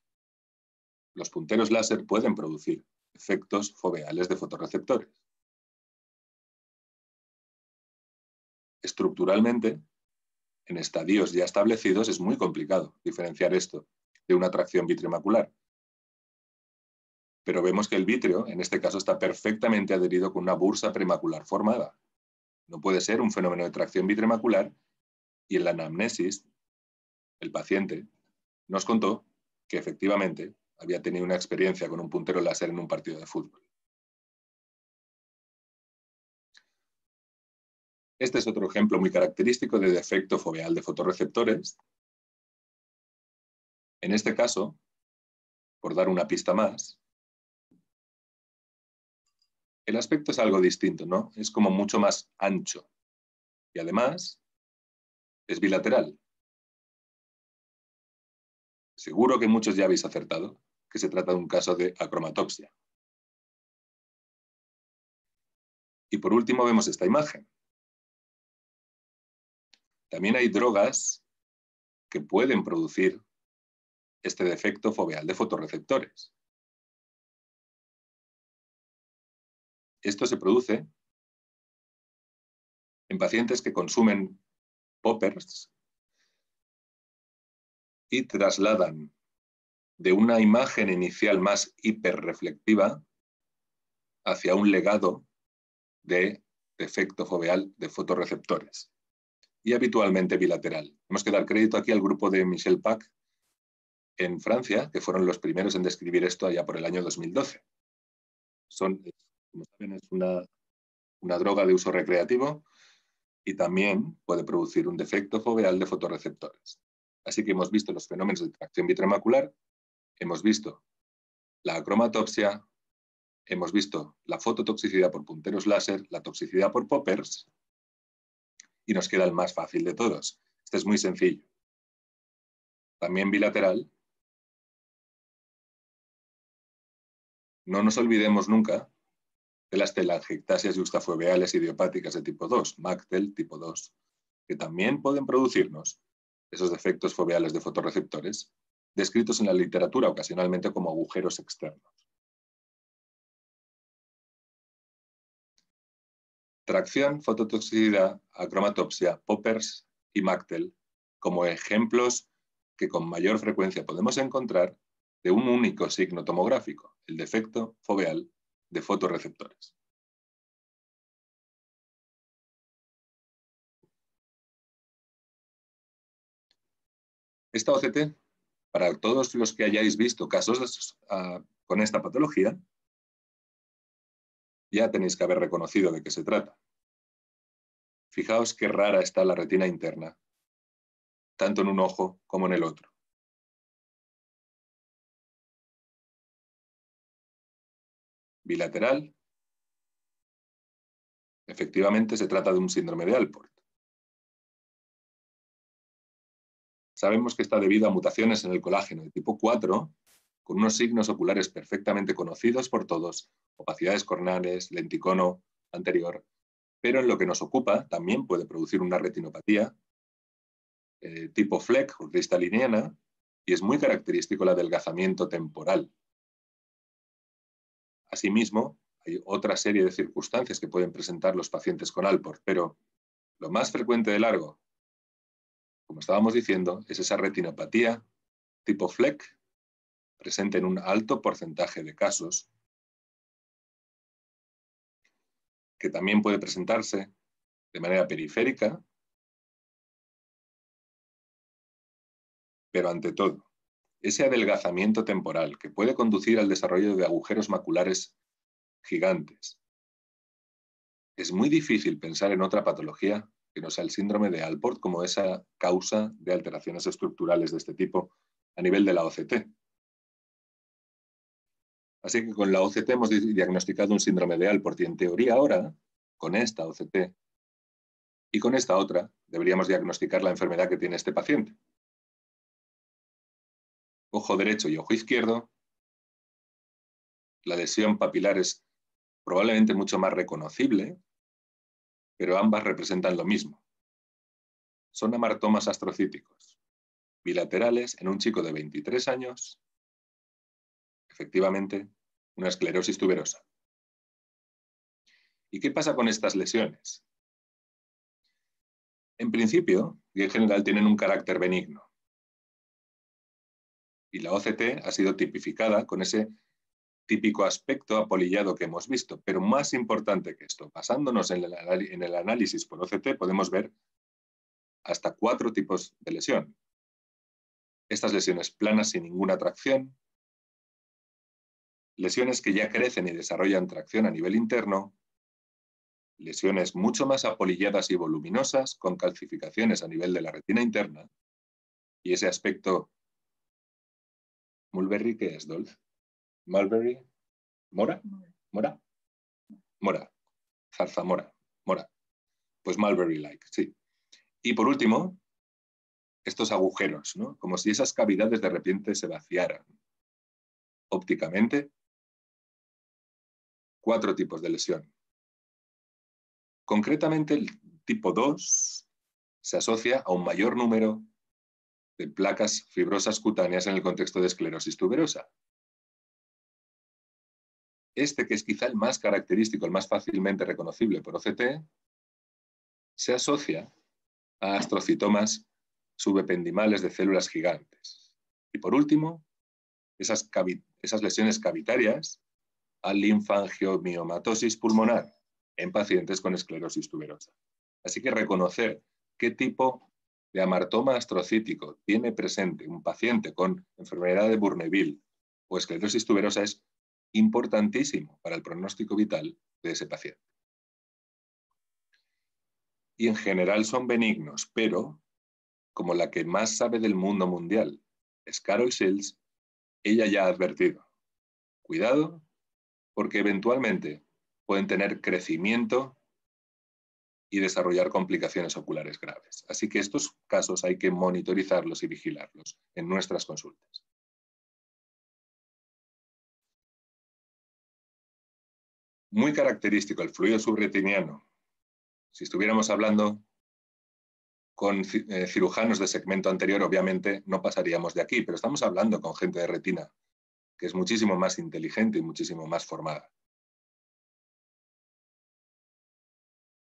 Los punteros láser pueden producir efectos foveales de fotorreceptores. Estructuralmente, en estadios ya establecidos, es muy complicado diferenciar esto de una tracción vitreomacular. Pero vemos que el vítreo, en este caso, está perfectamente adherido con una bursa premacular formada. No puede ser un fenómeno de tracción vitreomacular, y en la anamnesis, el paciente nos contó que efectivamente había tenido una experiencia con un puntero láser en un partido de fútbol. Este es otro ejemplo muy característico de defecto foveal de fotorreceptores. En este caso, por dar una pista más, el aspecto es algo distinto, ¿no? Es como mucho más ancho y además es bilateral. Seguro que muchos ya habéis acertado que se trata de un caso de acromatopsia. Y por último vemos esta imagen. También hay drogas que pueden producir este defecto foveal de fotorreceptores. Esto se produce en pacientes que consumen poppers y trasladan de una imagen inicial más hiperreflectiva hacia un legado de defecto foveal de fotorreceptores, y habitualmente bilateral. Tenemos que dar crédito aquí al grupo de Michel Pack en Francia, que fueron los primeros en describir esto allá por el año 2012. Como saben, es una droga de uso recreativo y también puede producir un defecto foveal de fotorreceptores. Así que hemos visto los fenómenos de tracción vitreomacular, hemos visto la acromatopsia, hemos visto la fototoxicidad por punteros láser, la toxicidad por poppers, y nos queda el más fácil de todos. Este es muy sencillo. También bilateral. No nos olvidemos nunca de las telangiectasias justafoveales idiopáticas de tipo 2, MACTEL tipo 2, que también pueden producirnos esos defectos foveales de fotorreceptores, descritos en la literatura ocasionalmente como agujeros externos. Tracción, fototoxicidad, acromatopsia, poppers y MACTEL como ejemplos que con mayor frecuencia podemos encontrar de un único signo tomográfico, el defecto foveal de fotorreceptores. Esta OCT, para todos los que hayáis visto casos con esta patología, ya tenéis que haber reconocido de qué se trata. Fijaos qué rara está la retina interna, tanto en un ojo como en el otro. Bilateral. Efectivamente se trata de un síndrome de Alport. Sabemos que está debido a mutaciones en el colágeno de tipo 4, con unos signos oculares perfectamente conocidos por todos, opacidades corneales, lenticono anterior, pero en lo que nos ocupa también puede producir una retinopatía tipo Fleck o cristaliniana, y es muy característico el adelgazamiento temporal. Asimismo, hay otra serie de circunstancias que pueden presentar los pacientes con Alport, pero lo más frecuente de largo, como estábamos diciendo, es esa retinopatía tipo Fleck, presente en un alto porcentaje de casos, que también puede presentarse de manera periférica, pero ante todo, ese adelgazamiento temporal que puede conducir al desarrollo de agujeros maculares gigantes. Es muy difícil pensar en otra patología que no sea el síndrome de Alport como esa causa de alteraciones estructurales de este tipo a nivel de la OCT. Así que con la OCT hemos diagnosticado un síndrome de Alport y en teoría ahora, con esta OCT y con esta otra, deberíamos diagnosticar la enfermedad que tiene este paciente. Ojo derecho y ojo izquierdo, la lesión papilar es probablemente mucho más reconocible, pero ambas representan lo mismo. Son amartomas astrocíticos, bilaterales en un chico de 23 años, efectivamente, una esclerosis tuberosa. ¿Y qué pasa con estas lesiones? En principio, y en general, tienen un carácter benigno. Y la OCT ha sido tipificada con ese típico aspecto apolillado que hemos visto. Pero más importante que esto, basándonos en el análisis por OCT, podemos ver hasta 4 tipos de lesión. Estas lesiones planas sin ninguna tracción, lesiones que ya crecen y desarrollan tracción a nivel interno, lesiones mucho más apolilladas y voluminosas con calcificaciones a nivel de la retina interna, y ese aspecto mulberry, ¿qué es, Dolph? Mulberry, ¿mora? ¿Mora? Mora, zarzamora, mora. Pues mulberry-like, sí. Y por último, estos agujeros, ¿no? Como si esas cavidades de repente se vaciaran. Ópticamente, 4 tipos de lesión. Concretamente, el tipo 2 se asocia a un mayor número de placas fibrosas cutáneas en el contexto de esclerosis tuberosa. Este, que es quizá el más característico, el más fácilmente reconocible por OCT, se asocia a astrocitomas subependimales de células gigantes. Y por último, esas lesiones cavitarias a linfangiomiomatoses pulmonar en pacientes con esclerosis tuberosa. Así que reconocer qué tipo de amartoma astrocítico tiene presente un paciente con enfermedad de Bourneville o esclerosis tuberosa es importantísimo para el pronóstico vital de ese paciente. Y en general son benignos, pero como la que más sabe del mundo mundial es Carol Shields, ella ya ha advertido: cuidado, porque eventualmente pueden tener crecimiento y desarrollar complicaciones oculares graves. Así que estos casos hay que monitorizarlos y vigilarlos en nuestras consultas. Muy característico el fluido subretiniano. Si estuviéramos hablando con cirujanos de segmento anterior, obviamente no pasaríamos de aquí, pero estamos hablando con gente de retina que es muchísimo más inteligente y muchísimo más formada.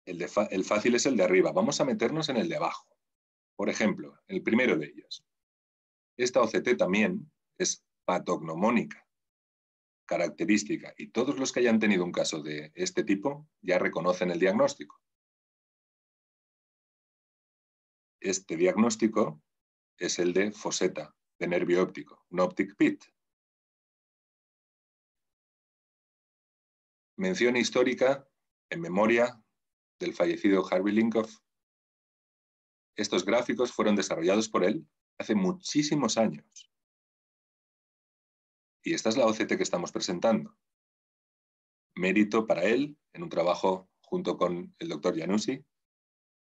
El fácil es el de arriba. Vamos a meternos en el de abajo. Por ejemplo, el primero de ellos. Esta OCT también es patognomónica, característica, y todos los que hayan tenido un caso de este tipo ya reconocen el diagnóstico. Este diagnóstico es el de foseta, de nervio óptico, un optic pit. Mención histórica, en memoria del fallecido Harvey Linkoff. Estos gráficos fueron desarrollados por él hace muchísimos años. Y esta es la OCT que estamos presentando. Mérito para él, en un trabajo junto con el doctor Januzzi,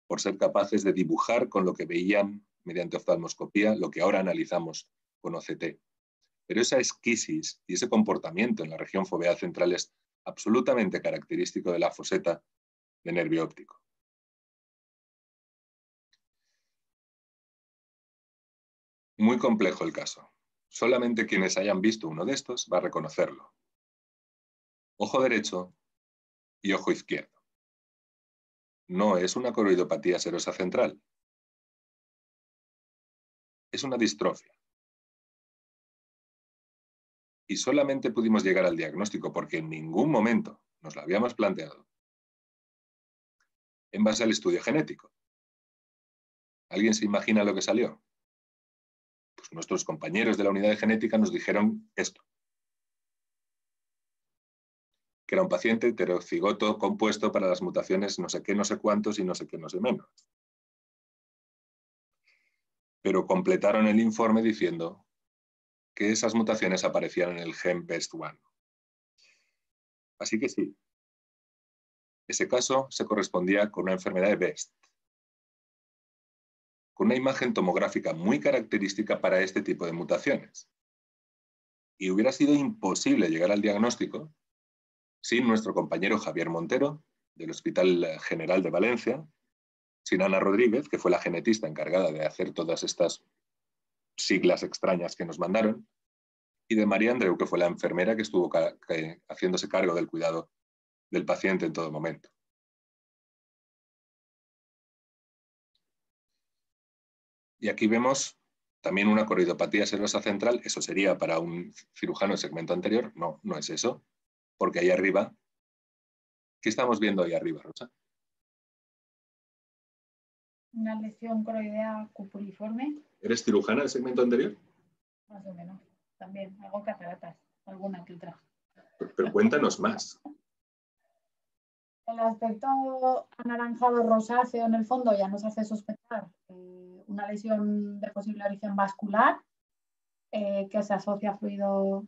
por ser capaces de dibujar con lo que veían mediante oftalmoscopía lo que ahora analizamos con OCT. Pero esa esquisis y ese comportamiento en la región foveal central es absolutamente característico de la foseta de nervio óptico. Muy complejo el caso. Solamente quienes hayan visto uno de estos va a reconocerlo. Ojo derecho y ojo izquierdo. No es una coroidopatía serosa central. Es una distrofia. Y solamente pudimos llegar al diagnóstico porque en ningún momento nos lo habíamos planteado en base al estudio genético. ¿Alguien se imagina lo que salió? Pues nuestros compañeros de la unidad de genética nos dijeron esto. Que era un paciente heterocigoto compuesto para las mutaciones no sé qué, no sé cuántos y no sé qué, no sé menos. Pero completaron el informe diciendo que esas mutaciones aparecían en el gen BEST1. Así que sí, ese caso se correspondía con una enfermedad de BEST, con una imagen tomográfica muy característica para este tipo de mutaciones. Y hubiera sido imposible llegar al diagnóstico sin nuestro compañero Javier Montero, del Hospital General de Valencia, sin Ana Rodríguez, que fue la genetista encargada de hacer todas estas siglas extrañas que nos mandaron, y de María Andreu, que fue la enfermera que estuvo haciéndose cargo del cuidado del paciente en todo momento. Y aquí vemos también una coroidopatía serosa central. Eso sería para un cirujano de segmento anterior. No, no es eso, porque ahí arriba, ¿qué estamos viendo ahí arriba, Rosa? Una lesión coroidea cupuliforme. ¿Eres cirujana de segmento anterior? Más o menos. También hago cataratas, alguna que otra. Pero cuéntanos más. El aspecto anaranjado rosáceo en el fondo ya nos hace sospechar una lesión de posible origen vascular que se asocia a fluido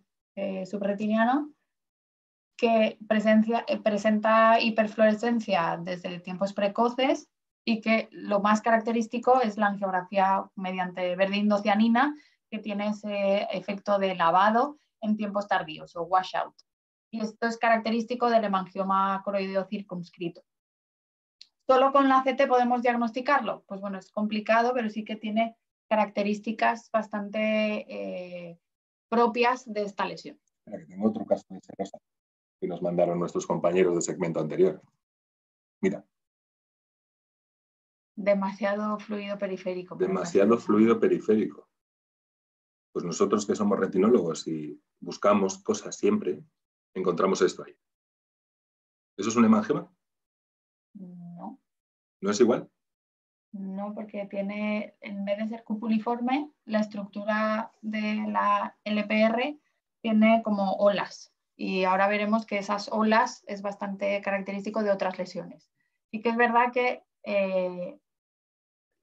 subretiniano, que presenta hiperfluorescencia desde tiempos precoces y que lo más característico es la angiografía mediante verde indocianina, que tiene ese efecto de lavado en tiempos tardíos o washout. Y esto es característico del hemangioma coroideo circunscrito. ¿Solo con la CT podemos diagnosticarlo? Pues bueno, es complicado, pero sí que tiene características bastante propias de esta lesión. Espera, que tengo otro caso de serosa que nos mandaron nuestros compañeros de segmento anterior. Mira. Demasiado fluido periférico. Demasiado fluido periférico. Pues nosotros que somos retinólogos y buscamos cosas siempre, encontramos esto ahí. ¿Eso es un hemangioma? No. ¿No es igual? No, porque tiene, en vez de ser cupuliforme, la estructura de la LPR tiene como olas. Y ahora veremos que esas olas es bastante característico de otras lesiones. Sí que es verdad que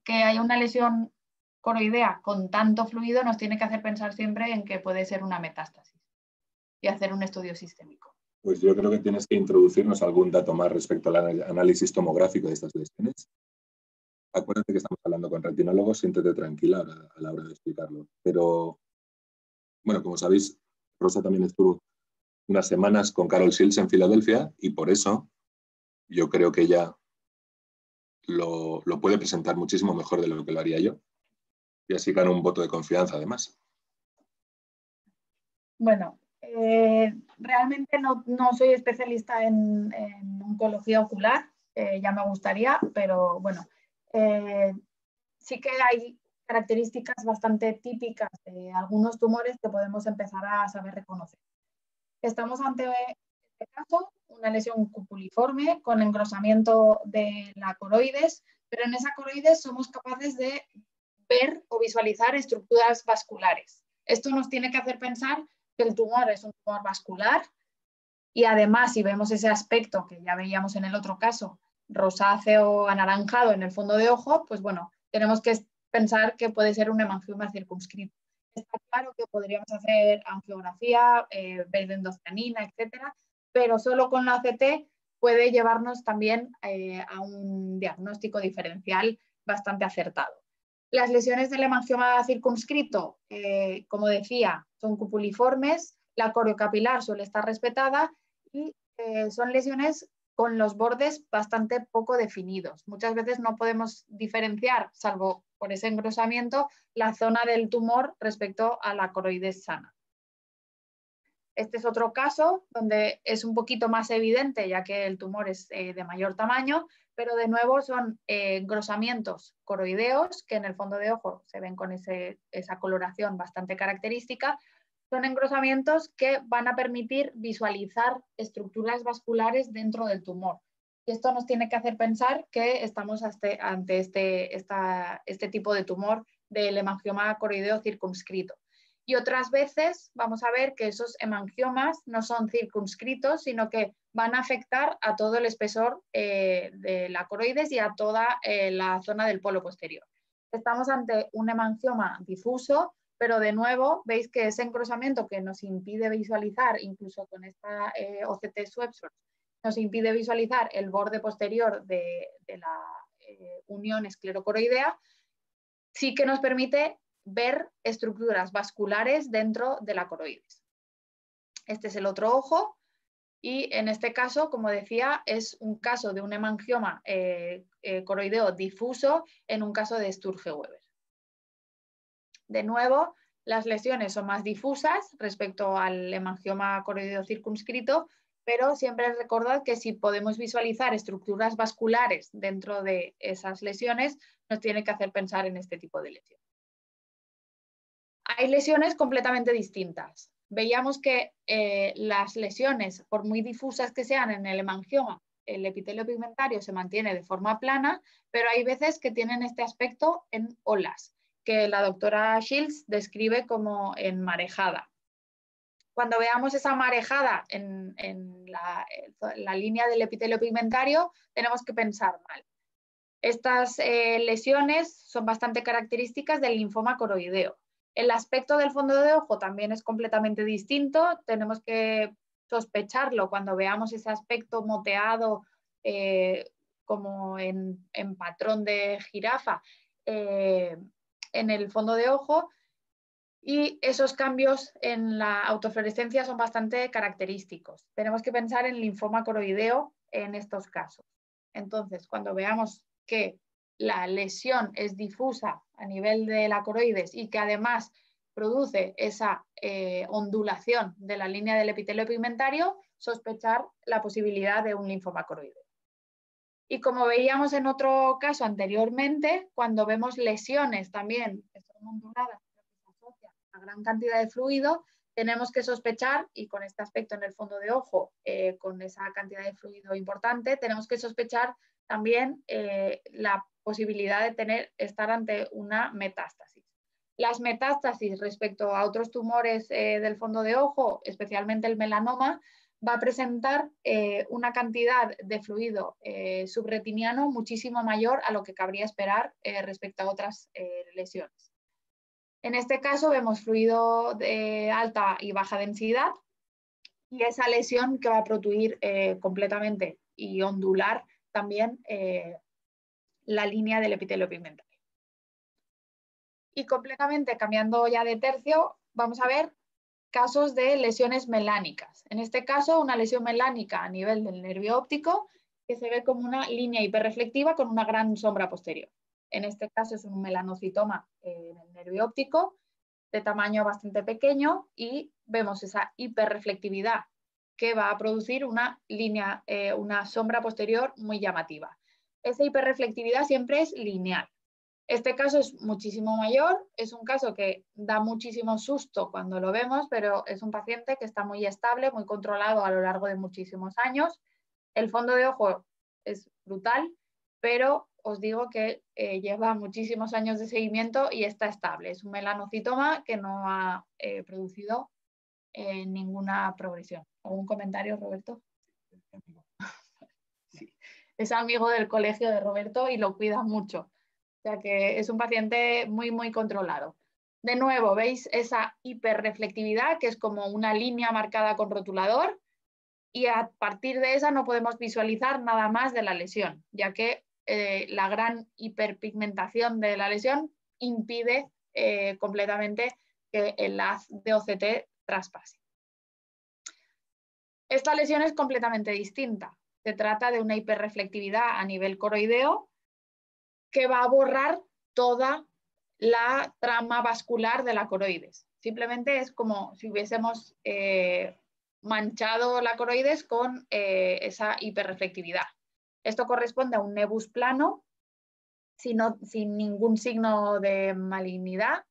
haya una lesión coroidea con tanto fluido nos tiene que hacer pensar siempre en que puede ser una metástasis y hacer un estudio sistémico. Pues yo creo que tienes que introducirnos algún dato más respecto al análisis tomográfico de estas lesiones. Acuérdate que estamos hablando con retinólogos, siéntete tranquila a la hora de explicarlo. Pero, bueno, como sabéis, Rosa también estuvo unas semanas con Carol Shields en Filadelfia y por eso yo creo que ella lo puede presentar muchísimo mejor de lo que lo haría yo. Y así gano un voto de confianza, además. Bueno, realmente no soy especialista en oncología ocular, ya me gustaría, pero bueno, sí que hay características bastante típicas de algunos tumores que podemos empezar a saber reconocer. Estamos ante este caso, una lesión cupuliforme con engrosamiento de la coroides, pero en esa coroides somos capaces de ver o visualizar estructuras vasculares. Esto nos tiene que hacer pensar que el tumor es un tumor vascular y además si vemos ese aspecto que ya veíamos en el otro caso, rosáceo anaranjado en el fondo de ojo, pues bueno, tenemos que pensar que puede ser un hemangioma circunscrito. Está claro que podríamos hacer angiografía, verde indocianina, etcétera, pero solo con la ACT puede llevarnos también a un diagnóstico diferencial bastante acertado. Las lesiones del hemangioma circunscrito, como decía, son cupuliformes, la coriocapilar suele estar respetada y son lesiones con los bordes bastante poco definidos. Muchas veces no podemos diferenciar, salvo por ese engrosamiento, la zona del tumor respecto a la coroides sana. Este es otro caso donde es un poquito más evidente, ya que el tumor es de mayor tamaño, pero de nuevo son engrosamientos coroideos, que en el fondo de ojo se ven con esa coloración bastante característica. Son engrosamientos que van a permitir visualizar estructuras vasculares dentro del tumor. Y esto nos tiene que hacer pensar que estamos ante este tipo de tumor del hemangioma coroideo circunscrito. Y otras veces vamos a ver que esos hemangiomas no son circunscritos, sino que van a afectar a todo el espesor de la coroides y a toda la zona del polo posterior. Estamos ante un hemangioma difuso, pero de nuevo veis que ese engrosamiento que nos impide visualizar, incluso con esta OCT Schweppes, nos impide visualizar el borde posterior de la unión esclerocoroidea, sí que nos permite ver estructuras vasculares dentro de la coroides. Este es el otro ojo y en este caso, como decía, es un caso de un hemangioma coroideo difuso en un caso de Sturge-Weber. De nuevo, las lesiones son más difusas respecto al hemangioma coroideo circunscrito, pero siempre recordad que si podemos visualizar estructuras vasculares dentro de esas lesiones, nos tiene que hacer pensar en este tipo de lesiones. Hay lesiones completamente distintas. Veíamos que las lesiones, por muy difusas que sean en el hemangioma, el epitelio pigmentario se mantiene de forma plana, pero hay veces que tienen este aspecto en olas, que la doctora Shields describe como en marejada. Cuando veamos esa marejada en la línea del epitelio pigmentario, tenemos que pensar mal. Estas lesiones son bastante características del linfoma coroideo. El aspecto del fondo de ojo también es completamente distinto. Tenemos que sospecharlo cuando veamos ese aspecto moteado como en patrón de jirafa en el fondo de ojo. Y esos cambios en la autofluorescencia son bastante característicos. Tenemos que pensar en linfoma coroideo en estos casos. Entonces, cuando veamos que la lesión es difusa a nivel de la coroides y que además produce esa ondulación de la línea del epitelio pigmentario, sospechar la posibilidad de un linfoma coroideo. Y como veíamos en otro caso anteriormente, cuando vemos lesiones también que son onduladas, a gran cantidad de fluido, tenemos que sospechar, y con este aspecto en el fondo de ojo, con esa cantidad de fluido importante, tenemos que sospechar también la posibilidad de estar ante una metástasis. Las metástasis respecto a otros tumores del fondo de ojo, especialmente el melanoma, va a presentar una cantidad de fluido subretiniano muchísimo mayor a lo que cabría esperar respecto a otras lesiones. En este caso vemos fluido de alta y baja densidad y esa lesión que va a protruir completamente y ondular también la línea del epitelio pigmentario. Y completamente cambiando ya de tercio, vamos a ver casos de lesiones melánicas. En este caso, una lesión melánica a nivel del nervio óptico que se ve como una línea hiperreflectiva con una gran sombra posterior. En este caso es un melanocitoma en el nervio óptico de tamaño bastante pequeño y vemos esa hiperreflectividad que va a producir una línea, una sombra posterior muy llamativa. Esa hiperreflectividad siempre es lineal. Este caso es muchísimo mayor, es un caso que da muchísimo susto cuando lo vemos, pero es un paciente que está muy estable, muy controlado a lo largo de muchísimos años. El fondo de ojo es brutal, pero os digo que lleva muchísimos años de seguimiento y está estable. Es un melanocitoma que no ha producido ninguna progresión. ¿Algún comentario, Roberto? Sí. Es amigo del colegio de Roberto y lo cuida mucho. O sea que es un paciente muy, muy controlado. De nuevo, veis esa hiperreflectividad, que es como una línea marcada con rotulador, y a partir de esa no podemos visualizar nada más de la lesión, ya que la gran hiperpigmentación de la lesión impide completamente que el haz de OCT traspase. Esta lesión es completamente distinta. Se trata de una hiperreflectividad a nivel coroideo que va a borrar toda la trama vascular de la coroides. Simplemente es como si hubiésemos manchado la coroides con esa hiperreflectividad. Esto corresponde a un nebus plano, sin ningún signo de malignidad,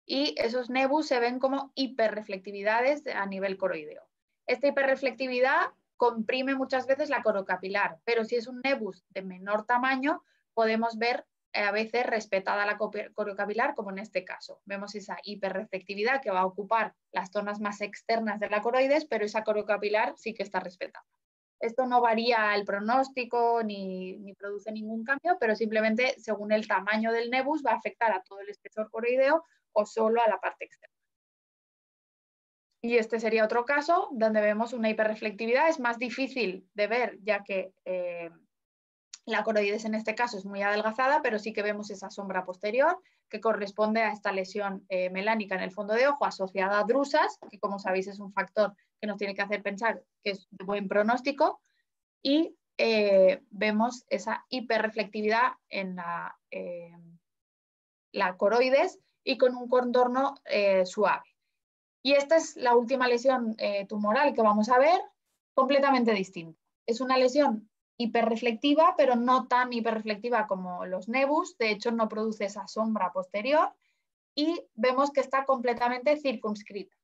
y esos nebus se ven como hiperreflectividades a nivel coroideo. Esta hiperreflectividad comprime muchas veces la corocapilar, pero si es un nebus de menor tamaño, podemos ver a veces respetada la corocapilar, como en este caso. Vemos esa hiperreflectividad que va a ocupar las zonas más externas de la coroides, pero esa corocapilar sí que está respetada. Esto no varía el pronóstico ni produce ningún cambio, pero simplemente según el tamaño del nebus va a afectar a todo el espesor coroideo o solo a la parte externa. Y este sería otro caso donde vemos una hiperreflectividad. Es más difícil de ver ya que la coroides en este caso es muy adelgazada, pero sí que vemos esa sombra posterior que corresponde a esta lesión melánica en el fondo de ojo asociada a drusas, que como sabéis es un factor que nos tiene que hacer pensar que es de buen pronóstico, y vemos esa hiperreflectividad en la coroides y con un contorno suave. Y esta es la última lesión tumoral que vamos a ver, completamente distinta. Es una lesión hiperreflectiva, pero no tan hiperreflectiva como los nebus, de hecho no produce esa sombra posterior, y vemos que está completamente circunscrita.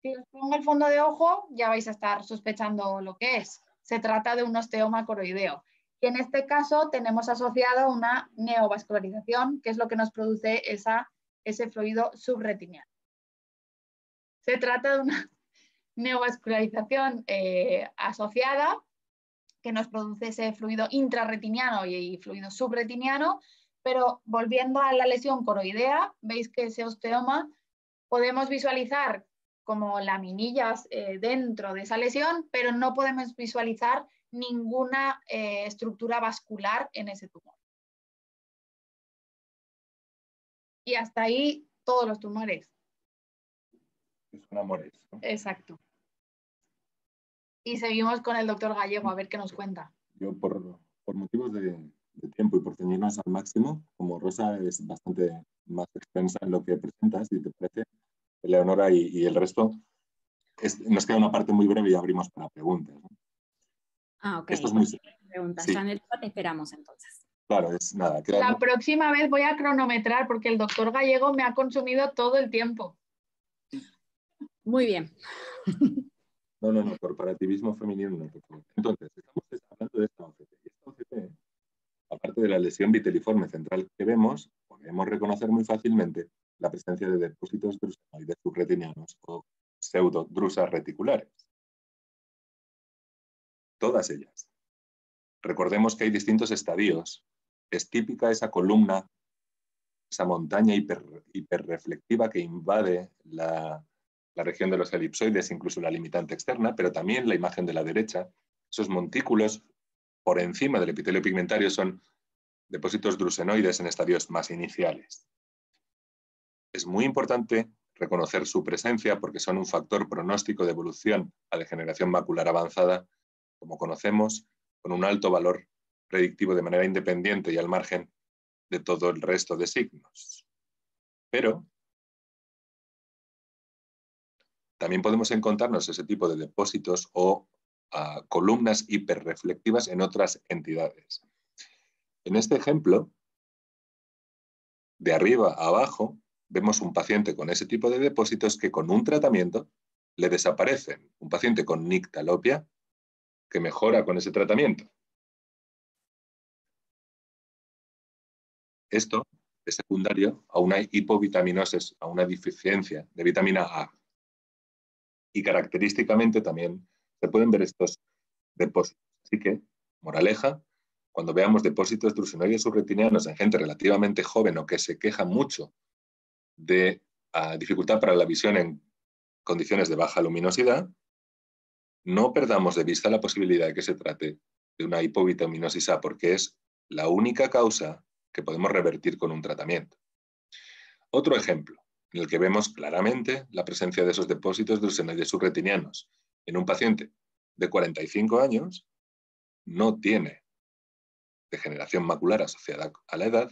Si os pongo el fondo de ojo, ya vais a estar sospechando lo que es. Se trata de un osteoma coroideo, y en este caso tenemos asociado una neovascularización, que es lo que nos produce ese fluido subretiniano. Se trata de una neovascularización asociada que nos produce ese fluido intrarretiniano y fluido subretiniano, pero volviendo a la lesión coroidea, veis que ese osteoma podemos visualizar como laminillas dentro de esa lesión, pero no podemos visualizar ninguna estructura vascular en ese tumor. Y hasta ahí todos los tumores. Son amores, ¿no? Exacto. Y seguimos con el doctor Gallego, a ver qué nos cuenta. Yo, por motivos de tiempo y por ceñirnos al máximo, como Rosa es bastante más extensa en lo que presenta, si te parece, Eleonora y el resto, nos queda una parte muy breve y abrimos para preguntas, ¿no? Ah, ok. Esto es muy... Preguntas. Sí. Ya en el chat esperamos entonces. Claro, es nada. La próxima vez voy a cronometrar porque el doctor Gallego me ha consumido todo el tiempo. Muy bien. No, corporativismo femenino no, por favor. Entonces, estamos hablando de esta OCT. Y esta OCT, aparte de la lesión viteliforme central que vemos, podemos reconocer muy fácilmente la presencia de depósitos drusenoides subretinianos o pseudodrusas reticulares. Todas ellas. Recordemos que hay distintos estadios. Es típica esa columna, esa montaña hiperreflectiva que invade la región de los elipsoides, incluso la limitante externa, pero también la imagen de la derecha. Esos montículos por encima del epitelio pigmentario son depósitos drusenoides en estadios más iniciales. Es muy importante reconocer su presencia porque son un factor pronóstico de evolución a degeneración macular avanzada, como conocemos, con un alto valor predictivo de manera independiente y al margen de todo el resto de signos. Pero también podemos encontrarnos ese tipo de depósitos o columnas hiperreflectivas en otras entidades. En este ejemplo, de arriba a abajo, vemos un paciente con ese tipo de depósitos que con un tratamiento le desaparecen. Un paciente con nictalopia que mejora con ese tratamiento. Esto es secundario a una hipovitaminosis, a una deficiencia de vitamina A. Y característicamente también se pueden ver estos depósitos. Así que, moraleja, cuando veamos depósitos drusenoides subretinianos en gente relativamente joven o que se queja mucho de dificultad para la visión en condiciones de baja luminosidad, no perdamos de vista la posibilidad de que se trate de una hipovitaminosis A, porque es la única causa que podemos revertir con un tratamiento. Otro ejemplo, en el que vemos claramente la presencia de esos depósitos de drucenoides subretinianos en un paciente de 45 años, no tiene degeneración macular asociada a la edad,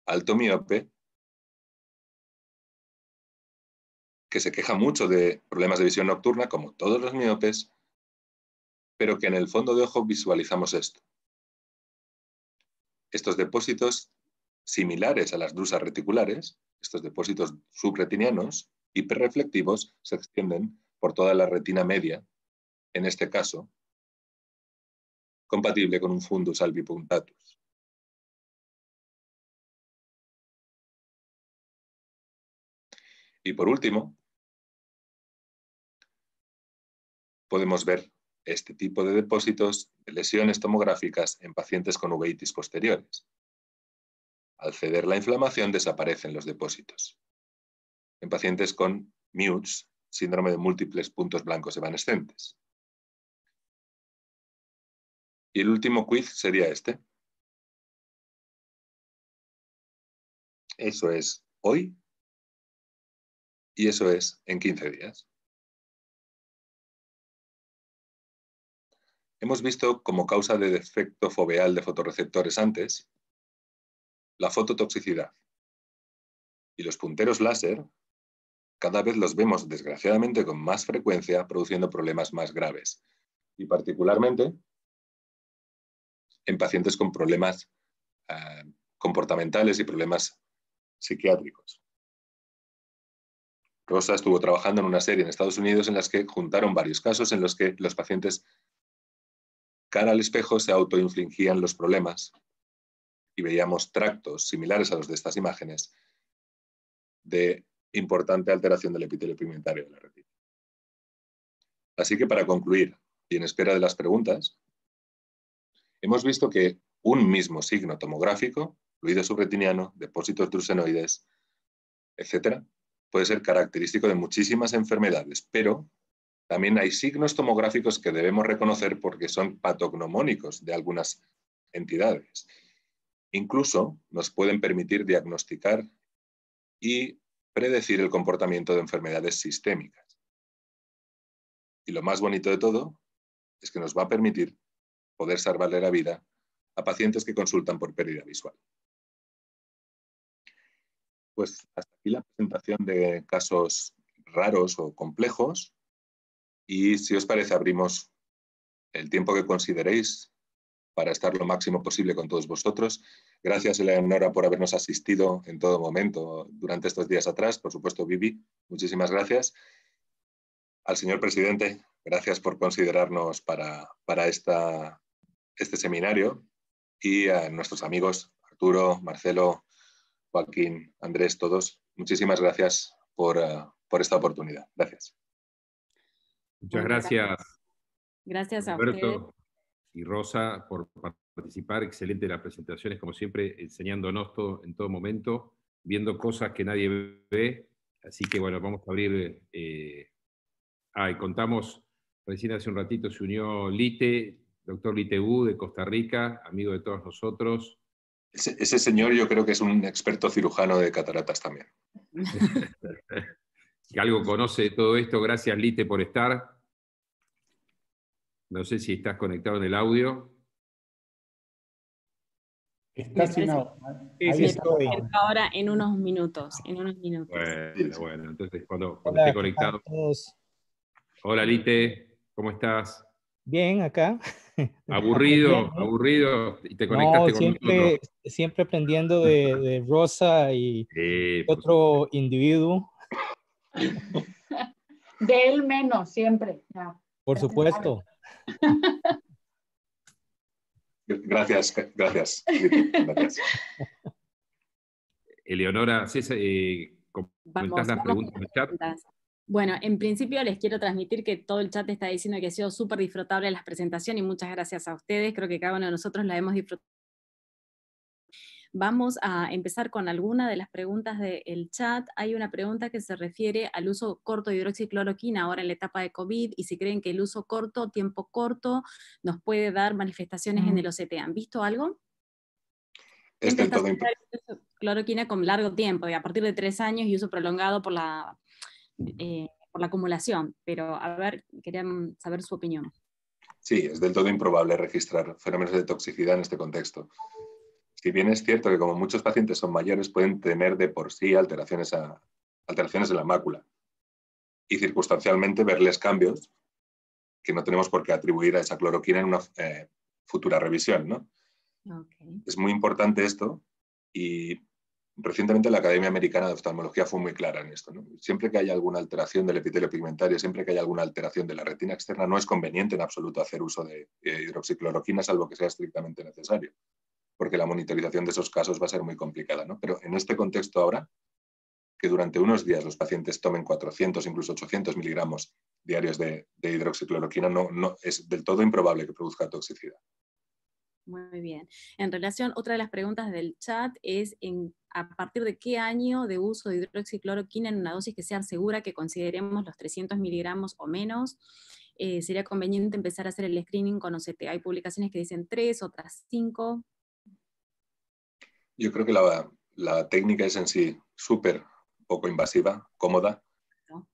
alto miope, que se queja mucho de problemas de visión nocturna, como todos los miopes, pero que en el fondo de ojo visualizamos esto. Estos depósitos similares a las drusas reticulares, estos depósitos subretinianos hiperreflectivos, se extienden por toda la retina media, en este caso, compatible con un fundus albipuntatus. Y por último, podemos ver este tipo de depósitos de lesiones tomográficas en pacientes con uveitis posteriores. Al ceder la inflamación desaparecen los depósitos. En pacientes con MUTS, síndrome de múltiples puntos blancos evanescentes. Y el último quiz sería este. Eso es hoy y eso es en 15 días. Hemos visto como causa de defecto foveal de fotorreceptores antes la fototoxicidad. Y los punteros láser cada vez los vemos desgraciadamente con más frecuencia produciendo problemas más graves. Y particularmente en pacientes con problemas comportamentales y problemas psiquiátricos. Rosa estuvo trabajando en una serie en Estados Unidos en las que juntaron varios casos en los que los pacientes cara al espejo se autoinfligían los problemas y veíamos tractos similares a los de estas imágenes de importante alteración del epitelio pigmentario de la retina. Así que para concluir, y en espera de las preguntas, hemos visto que un mismo signo tomográfico, fluido subretiniano, depósitos drucenoides, etc., puede ser característico de muchísimas enfermedades, pero también hay signos tomográficos que debemos reconocer porque son patognomónicos de algunas entidades. Incluso nos pueden permitir diagnosticar y predecir el comportamiento de enfermedades sistémicas. Y lo más bonito de todo es que nos va a permitir poder salvarle la vida a pacientes que consultan por pérdida visual. Pues hasta aquí la presentación de casos raros o complejos y si os parece abrimos el tiempo que consideréis para estar lo máximo posible con todos vosotros. Gracias, Eleonora, por habernos asistido en todo momento durante estos días atrás. Por supuesto, Vivi, muchísimas gracias. Al señor presidente, gracias por considerarnos para este seminario. Y a nuestros amigos, Arturo, Marcelo, Joaquín, Andrés, todos, muchísimas gracias por esta oportunidad. Gracias. Muchas gracias. Gracias a Roberto ustedes. Y Rosa por participar. Excelente las presentaciones, como siempre, enseñándonos todo en todo momento, viendo cosas que nadie ve. Así que bueno, vamos a abrir. Y contamos, recién hace un ratito se unió Lite, doctor Lite Wu de Costa Rica, amigo de todos nosotros. Ese señor yo creo que es un experto cirujano de cataratas también. Que algo conoce de todo esto. Gracias, Lite, por estar. No sé si estás conectado en el audio. Está sin audio. Sí, estoy. Ahora en unos minutos. Bueno, entonces cuando Hola, esté ¿qué conectado. tal todos? Hola, Lite, ¿cómo estás? Bien, acá. Aburrido, y te conectaste No, con nosotros. siempre aprendiendo de Rosa y otro individuo. De él menos, siempre. Ya. Por supuesto. Gracias. Eleonora, ¿comentás las preguntas en el chat? Bueno, en principio les quiero transmitir que todo el chat está diciendo que ha sido súper disfrutable la presentación y muchas gracias a ustedes. Creo que cada uno de nosotros la hemos disfrutado. Vamos a empezar con alguna de las preguntas del chat. Hay una pregunta que se refiere al uso corto de hidroxicloroquina ahora en la etapa de COVID y si creen que el uso corto, tiempo corto, nos puede dar manifestaciones en el OCT. ¿Han visto algo? es del todo improbable. Cloroquina con largo tiempo, y a partir de 3 años y uso prolongado por la acumulación. Pero a ver, quería saber su opinión. Sí, es del todo improbable registrar fenómenos de toxicidad en este contexto. Si bien es cierto que como muchos pacientes son mayores, pueden tener de por sí alteraciones en la mácula y circunstancialmente verles cambios que no tenemos por qué atribuir a esa cloroquina en una futura revisión, ¿no? Okay. Es muy importante esto y recientemente la Academia Americana de Oftalmología fue muy clara en esto, ¿no? Siempre que haya alguna alteración del epitelio pigmentario, siempre que haya alguna alteración de la retina externa, no es conveniente en absoluto hacer uso de hidroxicloroquina, salvo que sea estrictamente necesario, porque la monitorización de esos casos va a ser muy complicada, ¿no? Pero en este contexto ahora, que durante unos días los pacientes tomen 400, incluso 800 miligramos diarios de hidroxicloroquina, no es del todo improbable que produzca toxicidad. Muy bien. En relación, otra de las preguntas del chat es a partir de qué año de uso de hidroxicloroquina en una dosis que sea segura, que consideremos los 300 miligramos o menos, sería conveniente empezar a hacer el screening con OCT. Hay publicaciones que dicen 3, otras 5. Yo creo que la técnica es en sí súper poco invasiva, cómoda. ¿No?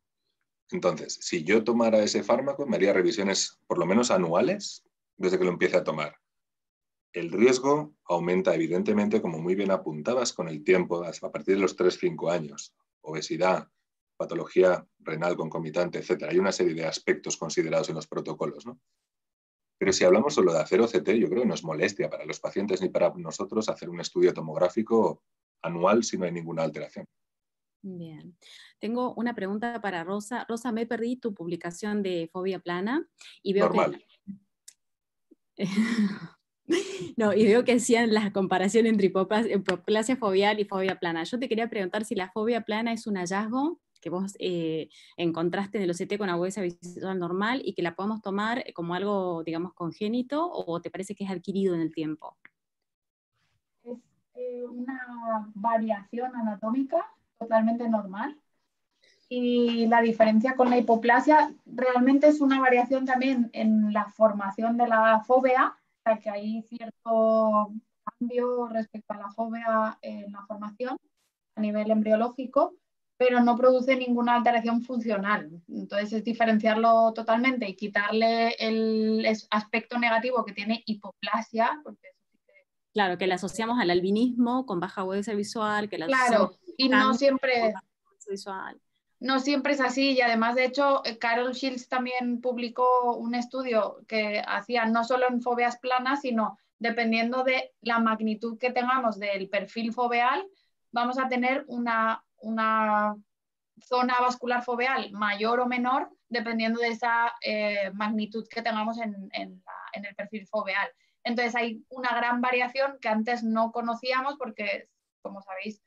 Entonces, si yo tomara ese fármaco, me haría revisiones por lo menos anuales desde que lo empiece a tomar. El riesgo aumenta evidentemente, como muy bien apuntabas, con el tiempo, a partir de los 3-5 años. Obesidad, patología renal concomitante, etc. Hay una serie de aspectos considerados en los protocolos, ¿no? Pero si hablamos solo de hacer OCT, yo creo que no es molestia para los pacientes ni para nosotros hacer un estudio tomográfico anual si no hay ninguna alteración. Bien. Tengo una pregunta para Rosa. Rosa, me perdí tu publicación de fobia plana y veo Normal. que... No, y veo que hacían la comparación entre hipoplasia foveal y fobia plana. Yo te quería preguntar si la fobia plana es un hallazgo que vos encontraste en el OCT con agudeza visual normal y que la podemos tomar como algo, digamos, congénito, o te parece que es adquirido en el tiempo. Es una variación anatómica totalmente normal. Y la diferencia con la hipoplasia realmente es una variación también en la formación de la fóvea, o sea que hay cierto cambio respecto a la fóvea en la formación a nivel embriológico, pero no produce ninguna alteración funcional. Entonces es diferenciarlo totalmente y quitarle el aspecto negativo que tiene hipoplasia, porque claro, que la asociamos al albinismo con baja agudeza visual, que la claro, y no siempre... visual. No siempre es así, y además, de hecho, Carol Shields también publicó un estudio que hacía no solo en foveas planas, sino dependiendo de la magnitud que tengamos del perfil foveal, vamos a tener una zona vascular foveal mayor o menor, dependiendo de esa magnitud que tengamos en el perfil foveal. Entonces hay una gran variación que antes no conocíamos porque, como sabéis,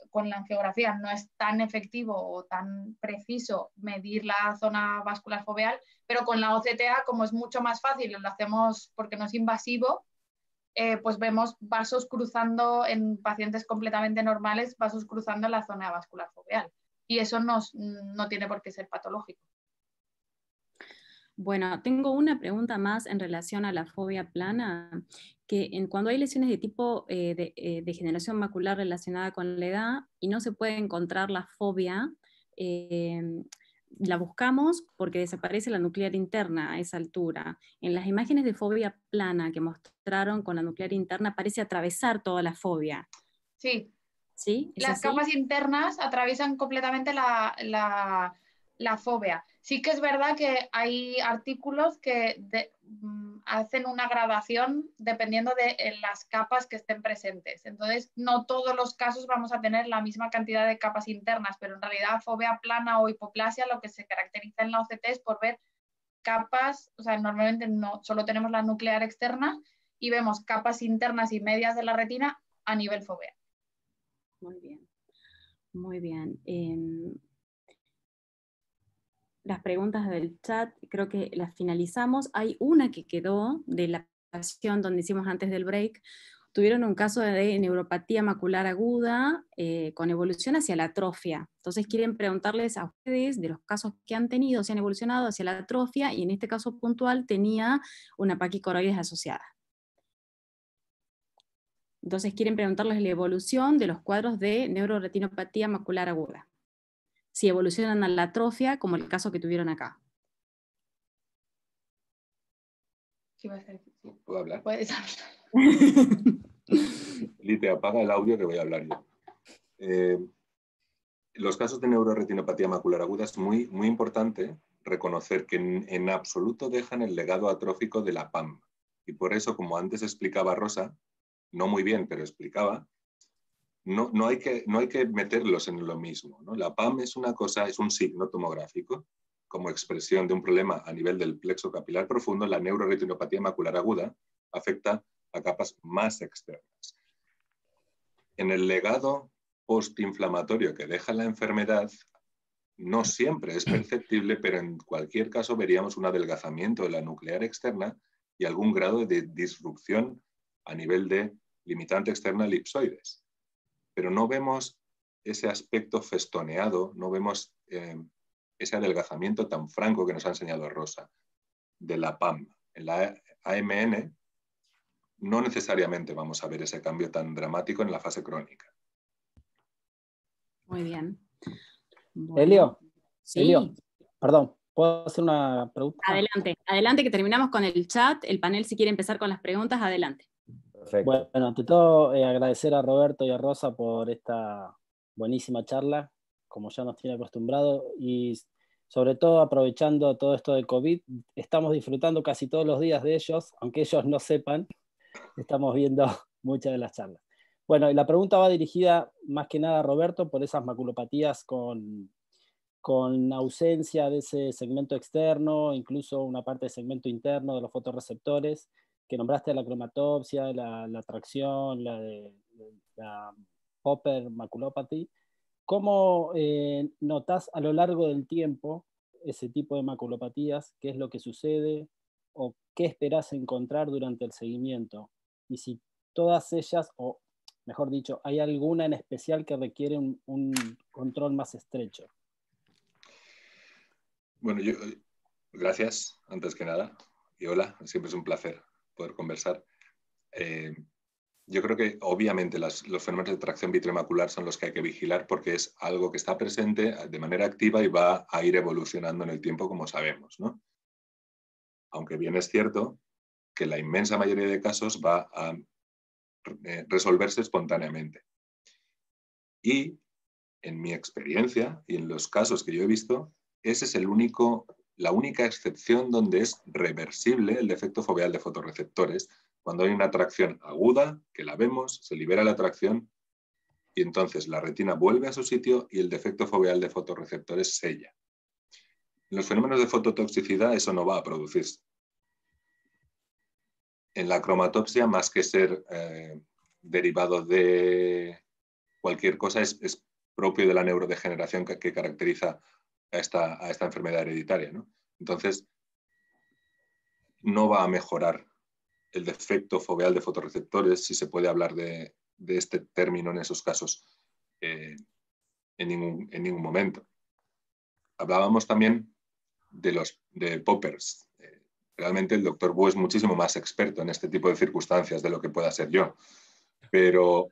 con la angiografía no es tan efectivo o tan preciso medir la zona vascular foveal, pero con la OCTA, como es mucho más fácil, lo hacemos porque no es invasivo, pues vemos vasos cruzando en pacientes completamente normales, vasos cruzando la zona vascular foveal. Y eso no tiene por qué ser patológico. Bueno, tengo una pregunta más en relación a la fobia plana, que cuando hay lesiones de tipo degeneración macular relacionada con la edad y no se puede encontrar la fobia, la buscamos porque desaparece la nuclear interna a esa altura. En las imágenes de fobia plana que mostraron con la nuclear interna parece atravesar toda la fobia. Sí. ¿Sí? Las capas internas atraviesan completamente la fobia. Sí que es verdad que hay artículos que hacen una gradación dependiendo de las capas que estén presentes. Entonces, no todos los casos vamos a tener la misma cantidad de capas internas, pero en realidad fobia plana o hipoplasia lo que se caracteriza en la OCT es por ver capas, o sea, normalmente no solo tenemos la nuclear externa y vemos capas internas y medias de la retina a nivel fobea. Muy bien, muy bien. Las preguntas del chat creo que las finalizamos. Hay una que quedó de la presentación donde hicimos antes del break. Tuvieron un caso de neuropatía macular aguda con evolución hacia la atrofia. Entonces quieren preguntarles a ustedes de los casos que han tenido, si han evolucionado hacia la atrofia, y en este caso puntual tenía una paquicoroides asociada. Entonces quieren preguntarles la evolución de los cuadros de neuroretinopatía macular aguda. Si evolucionan a la atrofia, como el caso que tuvieron acá. ¿Qué vas a decir? ¿Puedo hablar? Puedes hablar. Lite, apaga el audio que voy a hablar yo. Los casos de neuroretinopatía macular aguda es muy, muy importante reconocer que en absoluto dejan el legado atrófico de la PAM. Y por eso, como antes explicaba Rosa, no muy bien, pero explicaba, no hay que meterlos en lo mismo, ¿no? La PAM es una cosa, es un signo tomográfico, como expresión de un problema a nivel del plexo capilar profundo. La neuroretinopatía macular aguda afecta a capas más externas. En el legado postinflamatorio que deja la enfermedad, no siempre es perceptible, pero en cualquier caso veríamos un adelgazamiento de la nuclear externa y algún grado de disrupción a nivel de limitante externa elipsoides. Pero no vemos ese aspecto festoneado, no vemos ese adelgazamiento tan franco que nos ha enseñado Rosa de la PAM. En la AMN no necesariamente vamos a ver ese cambio tan dramático en la fase crónica. Muy bien. Bueno, Elio, sí. Elio, perdón, ¿puedo hacer una pregunta? Adelante, adelante que terminamos con el chat. El panel, si quiere empezar con las preguntas, adelante. Perfecto. Bueno, ante todo agradecer a Roberto y a Rosa por esta buenísima charla, como ya nos tiene acostumbrado, y sobre todo aprovechando todo esto de COVID, estamos disfrutando casi todos los días de ellos, aunque ellos no sepan, estamos viendo muchas de las charlas. Bueno, y la pregunta va dirigida más que nada a Roberto por esas maculopatías con ausencia de ese segmento externo, incluso una parte de segmento interno de los fotorreceptores, que nombraste la cromatopsia, la tracción, la Popper maculopathy. ¿Cómo notas a lo largo del tiempo ese tipo de maculopatías? ¿Qué es lo que sucede? ¿O qué esperás encontrar durante el seguimiento? Y si todas ellas, o mejor dicho, ¿hay alguna en especial que requiere un control más estrecho? Bueno, gracias, antes que nada. Y hola, siempre es un placer poder conversar. Yo creo que obviamente los fenómenos de tracción vitreomacular son los que hay que vigilar porque es algo que está presente de manera activa y va a ir evolucionando en el tiempo, como sabemos, ¿no? Aunque bien es cierto que la inmensa mayoría de casos va a resolverse espontáneamente. Y en mi experiencia y en los casos que yo he visto, ese es la única excepción donde es reversible el defecto foveal de fotorreceptores, cuando hay una atracción aguda, que la vemos, se libera la atracción y entonces la retina vuelve a su sitio y el defecto foveal de fotorreceptores sella. En los fenómenos de fototoxicidad eso no va a producirse. En la cromatopsia, más que ser derivado de cualquier cosa, es propio de la neurodegeneración que caracteriza a esta enfermedad hereditaria, ¿no? Entonces, no va a mejorar el defecto foveal de fotorreceptores, si se puede hablar de este término en esos casos, en ningún momento. Hablábamos también de poppers. Realmente el doctor Wu es muchísimo más experto en este tipo de circunstancias de lo que pueda ser yo. Pero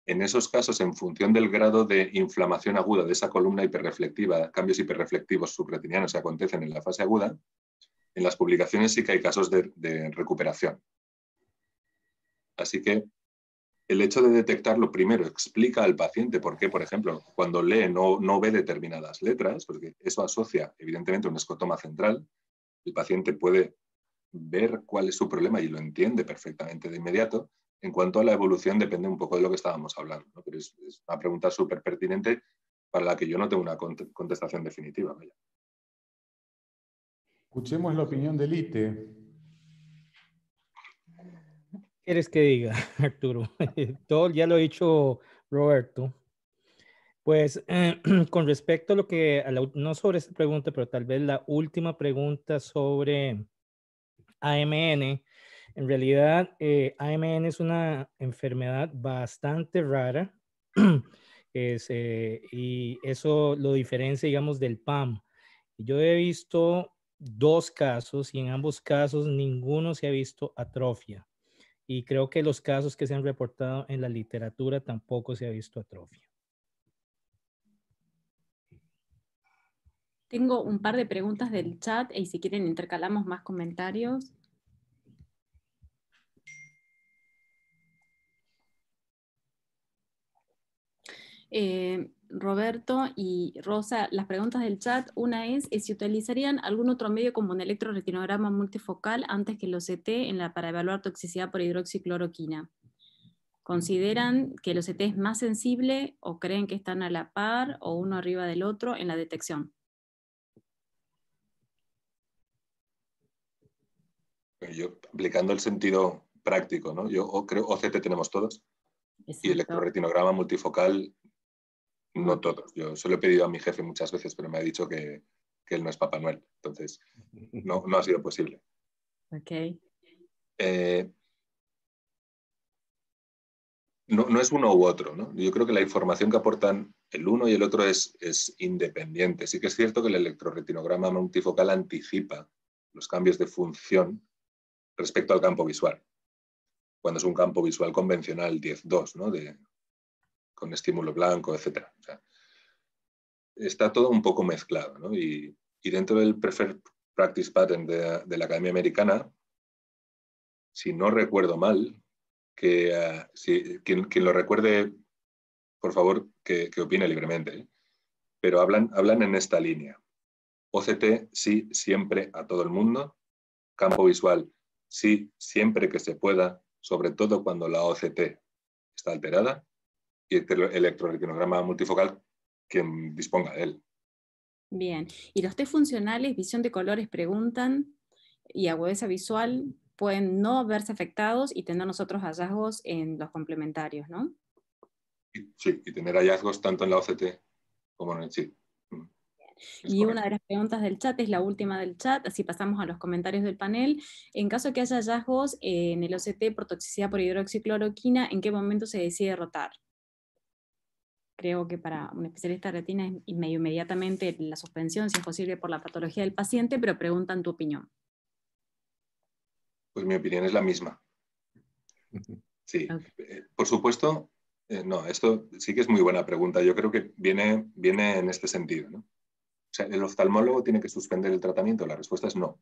en esos casos, en función del grado de inflamación aguda de esa columna hiperreflectiva, cambios hiperreflectivos subretinianos que acontecen en la fase aguda, en las publicaciones sí que hay casos de recuperación. Así que el hecho de detectarlo primero explica al paciente por qué, por ejemplo, cuando lee no ve determinadas letras, porque eso asocia evidentemente un escotoma central. El paciente puede ver cuál es su problema y lo entiende perfectamente de inmediato. En cuanto a la evolución, depende un poco de lo que estábamos hablando, ¿no? Pero es una pregunta súper pertinente para la que yo no tengo una contestación definitiva. Vaya. Escuchemos la opinión de Lite. ¿Qué quieres que diga, Arturo? Todo ya lo ha dicho Roberto. Pues con respecto a lo que, no sobre esta pregunta, pero tal vez la última pregunta sobre AMN. En realidad, AMN es una enfermedad bastante rara y eso lo diferencia, digamos, del PAM. Yo he visto 2 casos y en ambos casos ninguno se ha visto atrofia. Y creo que los casos que se han reportado en la literatura tampoco se ha visto atrofia. Tengo un par de preguntas del chat y si quieren intercalamos más comentarios. Roberto y Rosa, las preguntas del chat, una es si utilizarían algún otro medio como un electroretinograma multifocal antes que el OCT para evaluar toxicidad por hidroxicloroquina. ¿Consideran que el OCT es más sensible o creen que están a la par o uno arriba del otro en la detección? Yo, aplicando el sentido práctico, ¿no? Yo creo OCT tenemos todos. Exacto. Y electroretinograma multifocal no todos. Yo se lo he pedido a mi jefe muchas veces, pero me ha dicho que él no es Papá Noel. Entonces, no ha sido posible. Ok. No es uno u otro, ¿no? Yo creo que la información que aportan el uno y el otro es independiente. Sí que es cierto que el electroretinograma multifocal anticipa los cambios de función respecto al campo visual, cuando es un campo visual convencional 10-2, ¿no? Con estímulo blanco, etc. O sea, está todo un poco mezclado, ¿no? Y dentro del Preferred Practice Pattern de la Academia Americana, si no recuerdo mal, quien lo recuerde, por favor, que opine libremente, ¿eh? Pero hablan en esta línea. OCT, sí, siempre a todo el mundo. Campo visual, sí, siempre que se pueda, sobre todo cuando la OCT está alterada. Y el electroretinograma multifocal, quien disponga de él. Bien. ¿Y los test funcionales, visión de colores, preguntan, y agudeza visual, pueden no verse afectados y tener nosotros hallazgos en los complementarios, ¿no? Sí, y tener hallazgos tanto en la OCT como en el sí. Y una de las preguntas del chat es la última del chat, así pasamos a los comentarios del panel. En caso de que haya hallazgos en el OCT por toxicidad por hidroxicloroquina, ¿en qué momento se decide rotar? Creo que para un especialista de retina es medio inmediatamente la suspensión, si es posible, por la patología del paciente, pero preguntan tu opinión. Pues mi opinión es la misma. Sí, okay. Por supuesto, no, esto sí que es muy buena pregunta. Yo creo que viene en este sentido, ¿no? O sea, ¿el oftalmólogo tiene que suspender el tratamiento? La respuesta es no,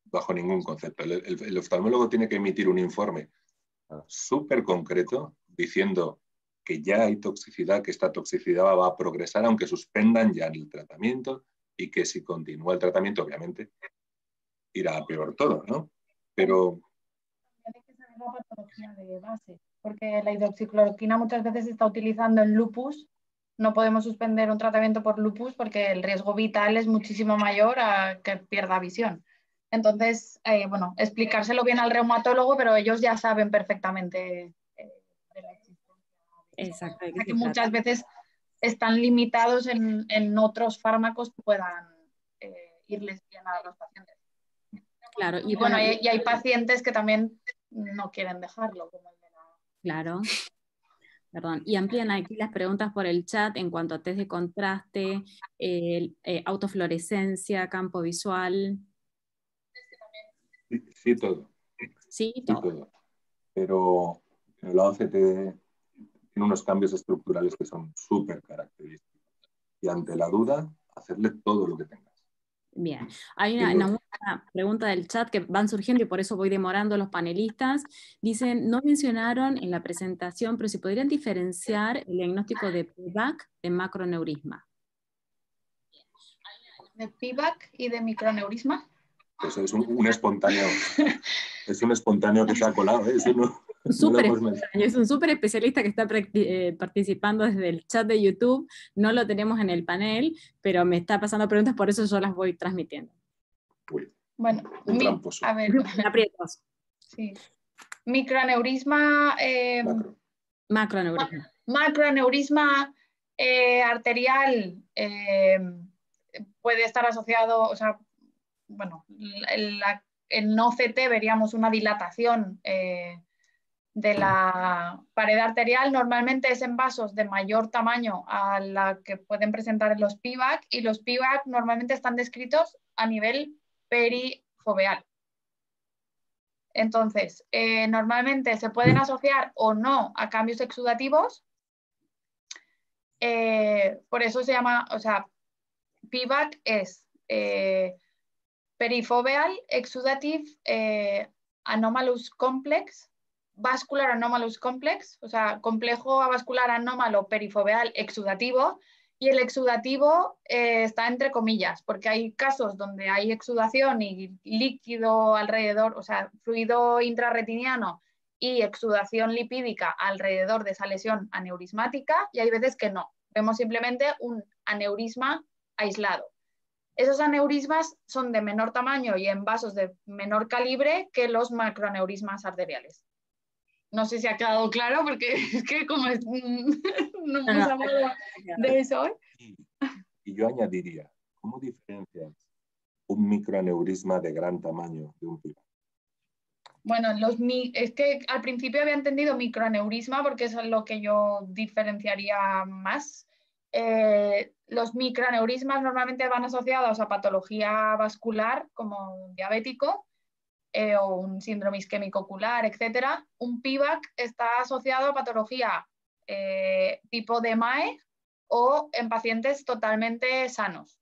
bajo ningún concepto. El oftalmólogo tiene que emitir un informe súper concreto diciendo que ya hay toxicidad, que esta toxicidad va a progresar aunque suspendan ya el tratamiento y que si continúa el tratamiento, obviamente, irá a peor todo, ¿no? Pero hay que saber la patología de base, porque la hidroxicloroquina muchas veces se está utilizando en lupus. No podemos suspender un tratamiento por lupus porque el riesgo vital es muchísimo mayor a que pierda visión. Entonces, bueno, explicárselo bien al reumatólogo, pero ellos ya saben perfectamente de la existencia. Exacto. Que muchas veces están limitados en otros fármacos que puedan irles bien a los pacientes. Claro, y bueno, y hay pacientes que también no quieren dejarlo. Como el de la... Claro. Perdón. Y amplían aquí las preguntas por el chat en cuanto a test de contraste, autofluorescencia, campo visual. Sí, todo. Sí, todo. Pero la OCT tiene unos cambios estructurales que son súper característicos. Y ante la duda, hacerle todo lo que tengas. Bien, hay una pregunta del chat que van surgiendo y por eso voy demorando a los panelistas. Dicen, no mencionaron en la presentación, pero si podrían diferenciar el diagnóstico de PVAC de macroneurisma. ¿De PVAC y de microneurisma? Pues es un espontáneo. Es un espontáneo que se ha colado, ¿eh? Eso no, es un súper especialista que está participando desde el chat de YouTube. No lo tenemos en el panel, pero me está pasando preguntas, por eso yo las voy transmitiendo. Uy, bueno, tramposo. A ver. Sí. Microneurisma. Macroneurisma. Macroneurisma arterial puede estar asociado, o sea, bueno, en OCT veríamos una dilatación de la pared arterial. Normalmente es en vasos de mayor tamaño a la que pueden presentar en los PVAC, y los PVAC normalmente están descritos a nivel perifoveal. Entonces, normalmente se pueden asociar o no a cambios exudativos. Por eso se llama, o sea, PVAC es Perifoveal Exudative Anomalous Complex, Vascular Anomalous Complex, o sea, complejo avascular anómalo perifoveal exudativo, y el exudativo está entre comillas, porque hay casos donde hay exudación y líquido alrededor, o sea, fluido intrarretiniano y exudación lipídica alrededor de esa lesión aneurismática, y hay veces que no. Vemos simplemente un aneurisma aislado. Esos aneurismas son de menor tamaño y en vasos de menor calibre que los macroaneurismas arteriales. No sé si ha quedado claro, porque es que como no hemos hablado de eso hoy. Y yo añadiría, ¿cómo diferencias un microaneurisma de gran tamaño de un PVAC? Bueno, es que al principio había entendido microaneurisma porque eso es lo que yo diferenciaría más. Los microaneurismas normalmente van asociados a patología vascular como un diabético o un síndrome isquémico ocular, etc. Un PVAC está asociado a patología tipo DMAE o en pacientes totalmente sanos.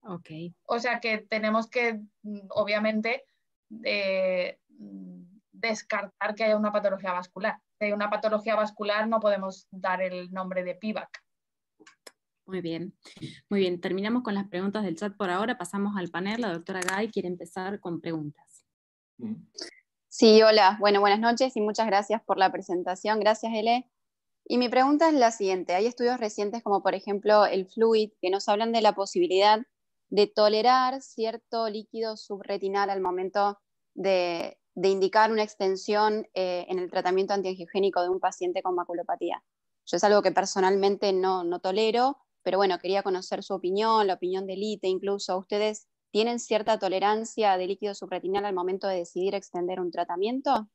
Okay. O sea que tenemos que, obviamente, descartar que haya una patología vascular. Si hay una patología vascular no podemos dar el nombre de PVAC. Muy bien, muy bien. Terminamos con las preguntas del chat por ahora, pasamos al panel. La doctora Gay quiere empezar con preguntas. Sí, hola. Bueno, buenas noches y muchas gracias por la presentación. Gracias, Ele. Y mi pregunta es la siguiente. Hay estudios recientes como por ejemplo el FLUID que nos hablan de la posibilidad de tolerar cierto líquido subretinal al momento de indicar una extensión en el tratamiento antiangiogénico de un paciente con maculopatía. Yo es algo que personalmente no tolero, pero bueno, quería conocer su opinión, la opinión del ITE incluso. ¿Ustedes tienen cierta tolerancia de líquido subretinal al momento de decidir extender un tratamiento?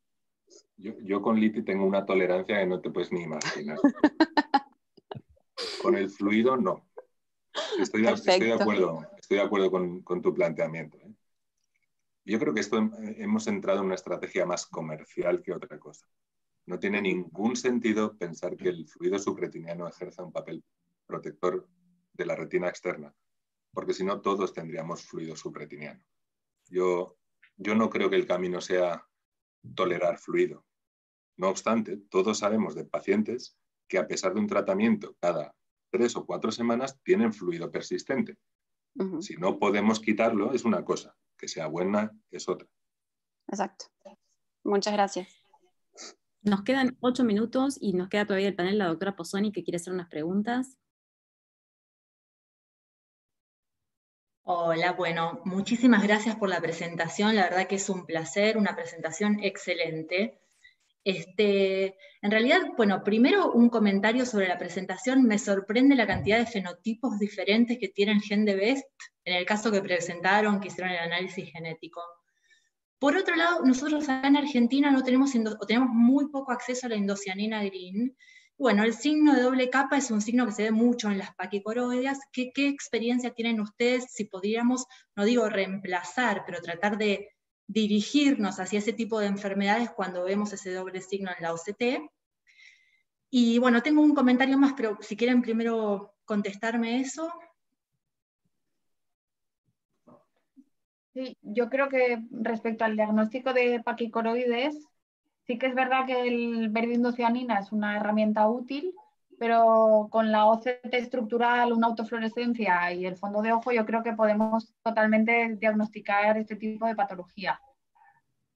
Yo con liti tengo una tolerancia que no te puedes ni imaginar. Con el fluido no. Estoy de acuerdo con tu planteamiento. Yo creo que hemos entrado en una estrategia más comercial que otra cosa. No tiene ningún sentido pensar que el fluido subretiniano ejerza un papel protector de la retina externa, porque si no todos tendríamos fluido subretiniano. Yo no creo que el camino sea tolerar fluido. No obstante, todos sabemos de pacientes que a pesar de un tratamiento cada 3 o 4 semanas tienen fluido persistente. Si no podemos quitarlo es una cosa, que sea buena es otra. Exacto. Muchas gracias. Nos quedan 8 minutos y nos queda todavía el panel la doctora Pozzoni que quiere hacer unas preguntas. Hola, bueno, muchísimas gracias por la presentación, la verdad que es un placer, una presentación excelente. En realidad, bueno, primero un comentario sobre la presentación, me sorprende la cantidad de fenotipos diferentes que tiene el gen de BEST, en el caso que presentaron, que hicieron el análisis genético. Por otro lado, nosotros acá en Argentina no tenemos muy poco acceso a la indocianina green. Bueno, el signo de doble capa es un signo que se ve mucho en las paquicoroideas. ¿Qué experiencia tienen ustedes si podríamos, no digo reemplazar, pero tratar de dirigirnos hacia ese tipo de enfermedades cuando vemos ese doble signo en la OCT? Y bueno, tengo un comentario más, pero si quieren primero contestarme eso. Sí, yo creo que respecto al diagnóstico de paquicoroides, sí que es verdad que el verdiindocianina es una herramienta útil, pero con la OCT estructural, una autofluorescencia y el fondo de ojo, yo creo que podemos totalmente diagnosticar este tipo de patología.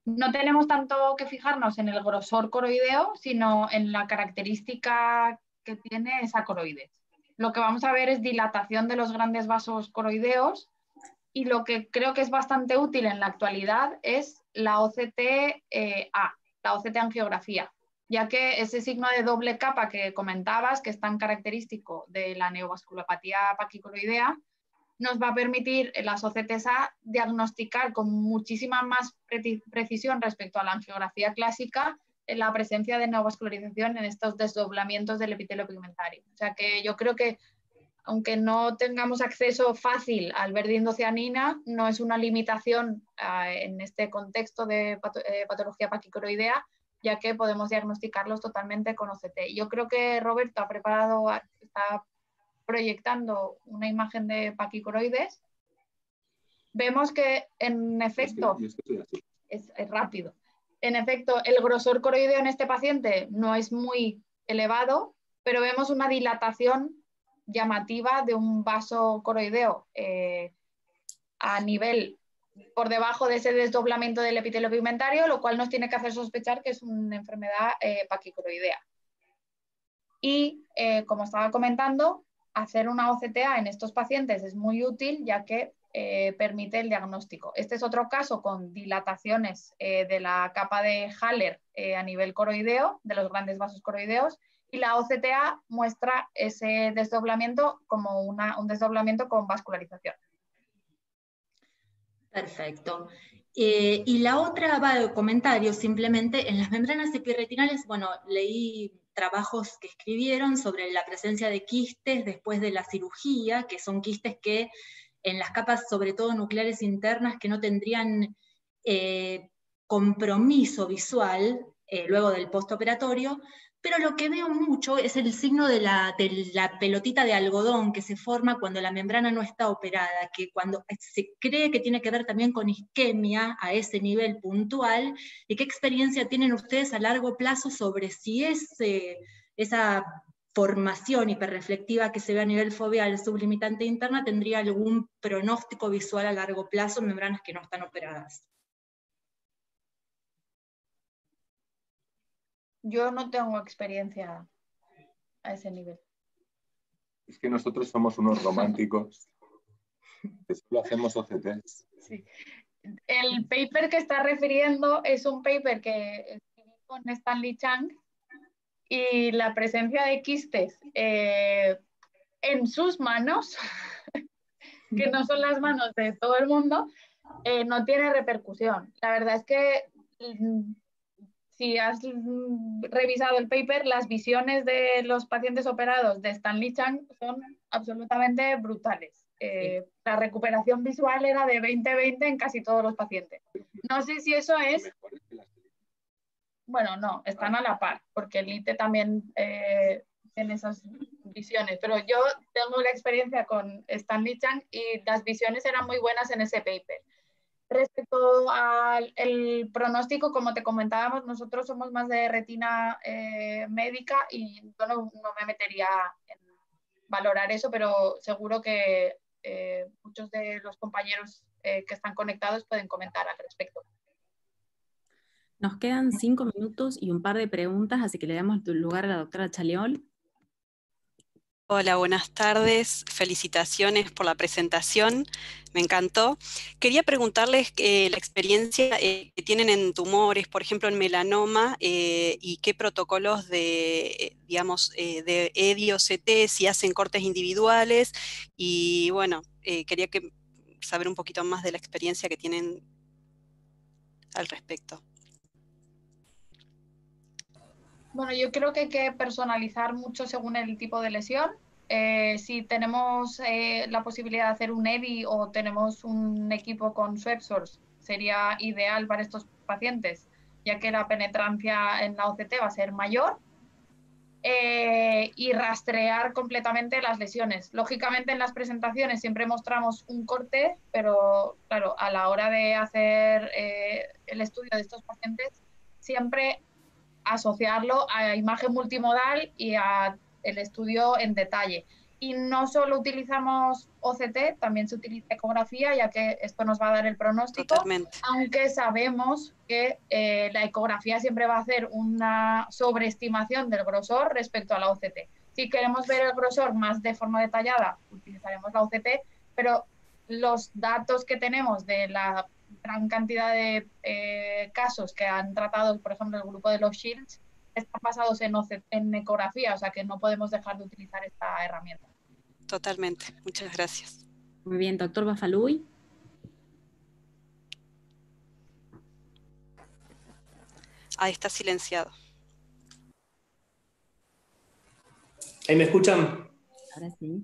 No tenemos tanto que fijarnos en el grosor coroideo, sino en la característica que tiene esa coroides. Lo que vamos a ver es dilatación de los grandes vasos coroideos, y lo que creo que es bastante útil en la actualidad es la OCT-A, la OCT-angiografía, ya que ese signo de doble capa que comentabas, que es tan característico de la neovasculopatía paquicoroidea, nos va a permitir en las OCT-A diagnosticar con muchísima más precisión respecto a la angiografía clásica en la presencia de neovascularización en estos desdoblamientos del epitelio pigmentario. O sea que yo creo que aunque no tengamos acceso fácil al verde indocianina, no es una limitación en este contexto de patología paquicroidea, ya que podemos diagnosticarlos totalmente con OCT. Yo creo que Roberto está proyectando una imagen de paquicroides. Vemos que, en efecto, es rápido. En efecto, el grosor coroideo en este paciente no es muy elevado, pero vemos una dilatación llamativa de un vaso coroideo a nivel por debajo de ese desdoblamiento del epitelio pigmentario, lo cual nos tiene que hacer sospechar que es una enfermedad paquicroidea. Y, como estaba comentando, hacer una OCTA en estos pacientes es muy útil, ya que permite el diagnóstico. Este es otro caso con dilataciones de la capa de Haller a nivel coroideo, de los grandes vasos coroideos, y la OCTA muestra ese desdoblamiento como un desdoblamiento con vascularización. Perfecto. Y la otra comentario, simplemente, en las membranas epirretinales, bueno, leí trabajos que escribieron sobre la presencia de quistes después de la cirugía, que son quistes que en las capas, sobre todo nucleares internas, que no tendrían compromiso visual luego del postoperatorio, pero lo que veo mucho es el signo de la pelotita de algodón que se forma cuando la membrana no está operada, que cuando se cree que tiene que ver también con isquemia a ese nivel puntual, y qué experiencia tienen ustedes a largo plazo sobre si esa formación hiperreflectiva que se ve a nivel foveal sublimitante interna tendría algún pronóstico visual a largo plazo en membranas que no están operadas. Yo no tengo experiencia a ese nivel. Es que nosotros somos unos románticos que solo hacemos OCTs. Sí. El paper que está refiriendo es un paper que escribí con Stanley Chang, y la presencia de quistes en sus manos, que no son las manos de todo el mundo, no tiene repercusión. La verdad es que si has revisado el paper, las visiones de los pacientes operados de Stanley Chang son absolutamente brutales. La recuperación visual era de 20-20 en casi todos los pacientes. No sé si eso es... Bueno, no, están a la par, porque el ITE también tiene esas visiones, pero yo tengo la experiencia con Stanley Chang y las visiones eran muy buenas en ese paper. Respecto al pronóstico, como te comentábamos, nosotros somos más de retina médica y yo no me metería en valorar eso, pero seguro que muchos de los compañeros que están conectados pueden comentar al respecto. Nos quedan 5 minutos y un par de preguntas, así que le damos lugar a la doctora Chaleol. Hola, buenas tardes. Felicitaciones por la presentación. Me encantó. Quería preguntarles la experiencia que tienen en tumores, por ejemplo en melanoma, y qué protocolos de, digamos, de EDI o CT, si hacen cortes individuales. Y bueno, quería saber un poquito más de la experiencia que tienen al respecto. Bueno, yo creo que hay que personalizar mucho según el tipo de lesión. Si tenemos la posibilidad de hacer un EDI o tenemos un equipo con SwepSource, sería ideal para estos pacientes, ya que la penetrancia en la OCT va a ser mayor, y rastrear completamente las lesiones. Lógicamente en las presentaciones siempre mostramos un corte, pero claro, a la hora de hacer el estudio de estos pacientes, siempre asociarlo a imagen multimodal y a el estudio en detalle. Y no solo utilizamos OCT, también se utiliza ecografía, ya que esto nos va a dar el pronóstico. Totalmente. Aunque sabemos que la ecografía siempre va a hacer una sobreestimación del grosor respecto a la OCT. Si queremos ver el grosor más de forma detallada, utilizaremos la OCT, pero los datos que tenemos de la gran cantidad de casos que han tratado, por ejemplo, el grupo de los Shields, están basados en ecografía, o sea que no podemos dejar de utilizar esta herramienta. Totalmente, muchas gracias. Muy bien, doctor Bafalui. Ahí está silenciado. ¿Ahí me escuchan? Ahora sí.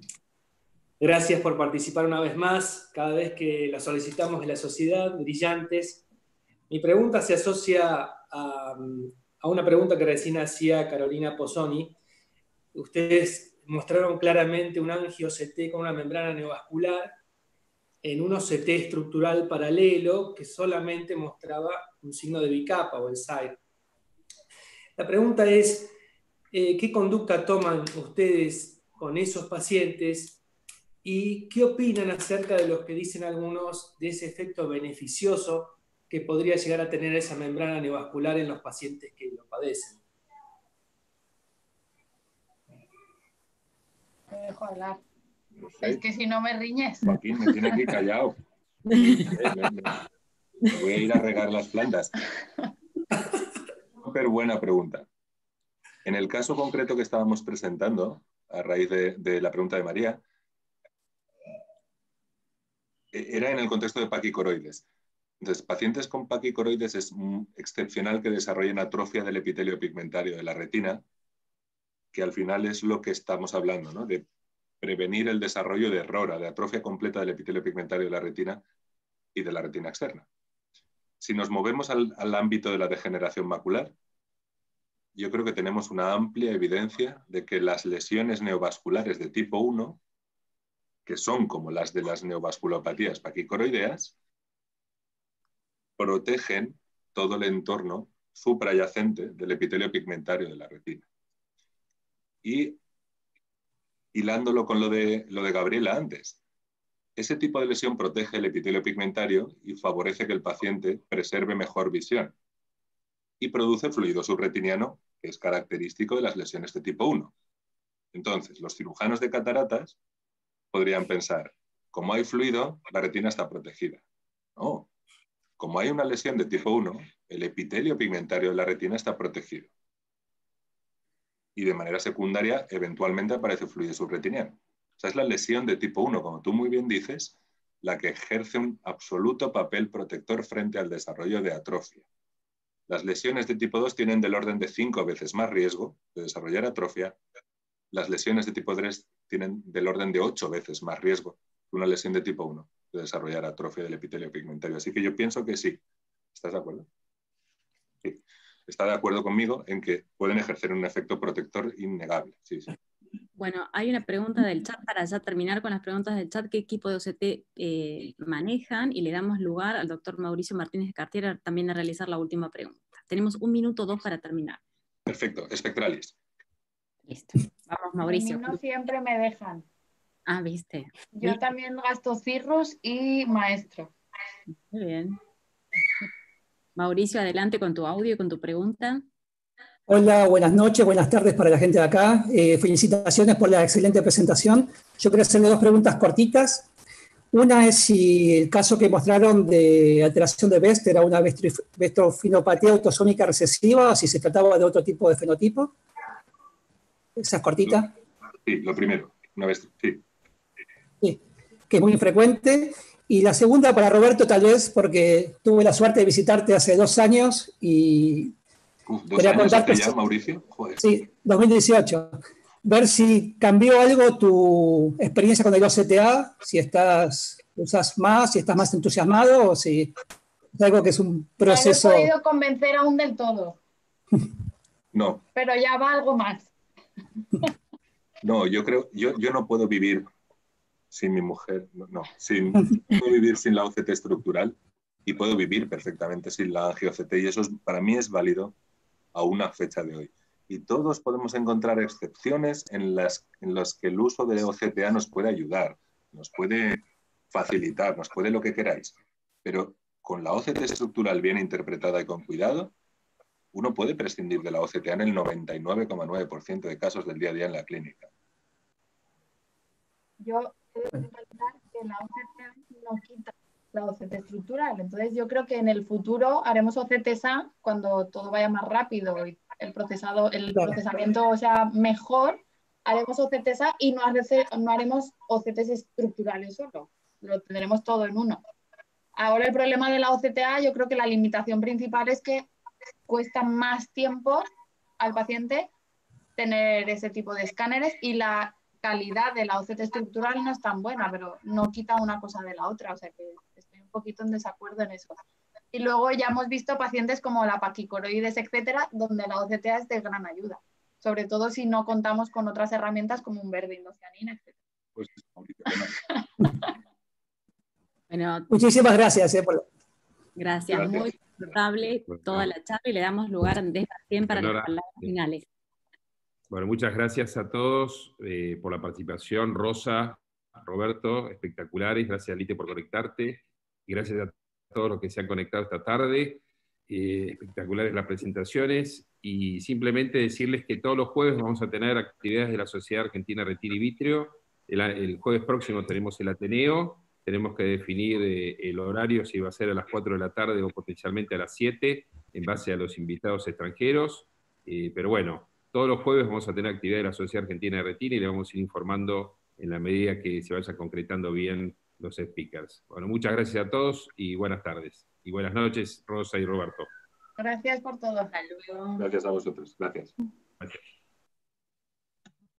Gracias por participar una vez más, cada vez que la solicitamos en la sociedad, brillantes. Mi pregunta se asocia a una pregunta que recién hacía Carolina Pozzoni. Ustedes mostraron claramente un angio-OCT con una membrana neovascular en un OCT estructural paralelo que solamente mostraba un signo de bicapa o el SAIR. La pregunta es, ¿qué conducta toman ustedes con esos pacientes y qué opinan acerca de los que dicen algunos de ese efecto beneficioso que podría llegar a tener esa membrana neovascular en los pacientes que lo padecen? Te dejo hablar. Es que si no me riñes. Joaquín me tiene aquí callado. Me voy a ir a regar las plantas. Súper buena pregunta. En el caso concreto que estábamos presentando, a raíz de la pregunta de María, era en el contexto de paquicoroides. Entonces, pacientes con paquicoroides es excepcional que desarrollen atrofia del epitelio pigmentario de la retina, que al final es lo que estamos hablando, ¿no? De prevenir el desarrollo de RORA, de atrofia completa del epitelio pigmentario de la retina y de la retina externa. Si nos movemos al ámbito de la degeneración macular, yo creo que tenemos una amplia evidencia de que las lesiones neovasculares de tipo 1, que son como las de las neovasculopatías paquicoroideas, protegen todo el entorno suprayacente del epitelio pigmentario de la retina. Y hilándolo con lo de Gabriela antes, ese tipo de lesión protege el epitelio pigmentario y favorece que el paciente preserve mejor visión y produce fluido subretiniano, que es característico de las lesiones de tipo 1. Entonces, los cirujanos de cataratas podrían pensar, como hay fluido, la retina está protegida. No, como hay una lesión de tipo 1, el epitelio pigmentario de la retina está protegido. Y de manera secundaria, eventualmente aparece fluido subretiniano. O sea, es la lesión de tipo 1, como tú muy bien dices, la que ejerce un absoluto papel protector frente al desarrollo de atrofia. Las lesiones de tipo 2 tienen del orden de 5 veces más riesgo de desarrollar atrofia. Las lesiones de tipo 3 tienen del orden de 8 veces más riesgo que una lesión de tipo 1 de desarrollar atrofia del epitelio pigmentario. Así que yo pienso que sí. ¿Estás de acuerdo? Sí. Está de acuerdo conmigo en que pueden ejercer un efecto protector innegable. Sí, sí. Bueno, hay una pregunta del chat para ya terminar con las preguntas del chat. ¿Qué equipo de OCT manejan? Y le damos lugar al doctor Mauricio Martínez Cartier también a realizar la última pregunta. Tenemos 1 minuto o 2 para terminar. Perfecto, Spectralis. Listo. Vamos, Mauricio. A mí no siempre me dejan. Ah, viste. Yo también gasto cirrus y maestro. Muy bien. Mauricio, adelante con tu audio y con tu pregunta. Hola, buenas noches, buenas tardes para la gente de acá. Felicitaciones por la excelente presentación. Yo quería hacerle 2 preguntas cortitas. Una es si el caso que mostraron de alteración de Best era una bestrofinopatía autosómica recesiva o si se trataba de otro tipo de fenotipo. Esa es cortita. Sí, lo primero. Una vez, sí. Sí, que es muy infrecuente. Y la segunda para Roberto, tal vez, porque tuve la suerte de visitarte hace 2 años y... ¿2 años hace ya, Mauricio? Joder. Sí, 2018. Ver si cambió algo tu experiencia con el OCTA, si usas más, si estás más entusiasmado o si es algo que es un proceso... No he podido convencer aún del todo. No. Pero ya va algo más. No, yo creo, yo no puedo vivir sin mi mujer, no puedo vivir sin la OCT estructural y puedo vivir perfectamente sin la angio-OCT y eso para mí es válido a una fecha de hoy. Y todos podemos encontrar excepciones en las que el uso de OCTA nos puede ayudar, nos puede facilitar, nos puede lo que queráis. Pero con la OCT estructural bien interpretada y con cuidado, uno puede prescindir de la OCTA en el 99,9% de casos del día a día en la clínica. Yo he de recalcar que la OCTA no quita la OCT estructural. Entonces yo creo que en el futuro haremos OCTSA cuando todo vaya más rápido y el procesamiento sea mejor, haremos OCTSA y no haremos OCTs estructurales solo. Lo tendremos todo en uno. Ahora el problema de la OCTA, yo creo que la limitación principal es que cuesta más tiempo al paciente tener ese tipo de escáneres y calidad de la OCT estructural no es tan buena, pero no quita una cosa de la otra, o sea que estoy un poquito en desacuerdo en eso. Y luego ya hemos visto pacientes como la paquicoroides, etcétera, donde la OCT es de gran ayuda, sobre todo si no contamos con otras herramientas como un verde indocianina, etcétera. Pues, Bueno, Muchísimas gracias. gracias, muy confortable toda la charla y le damos lugar a Andrés Bastien para las palabras finales. Bueno, muchas gracias a todos por la participación. Rosa, Roberto, espectaculares. Gracias, Lite, por conectarte. Y gracias a todos los que se han conectado esta tarde. Espectaculares las presentaciones. Y simplemente decirles que todos los jueves vamos a tener actividades de la Sociedad Argentina de Retina y Vitrio. El jueves próximo tenemos el Ateneo. Tenemos que definir el horario, si va a ser a las 4 de la tarde o potencialmente a las 7, en base a los invitados extranjeros. Pero bueno, todos los jueves vamos a tener actividad de la Sociedad Argentina de Retina y le vamos a ir informando en la medida que se vaya concretando bien los speakers. Bueno, muchas gracias a todos y buenas tardes. Y buenas noches, Rosa y Roberto. Gracias por todo. Gracias a vosotros. Gracias. Gracias.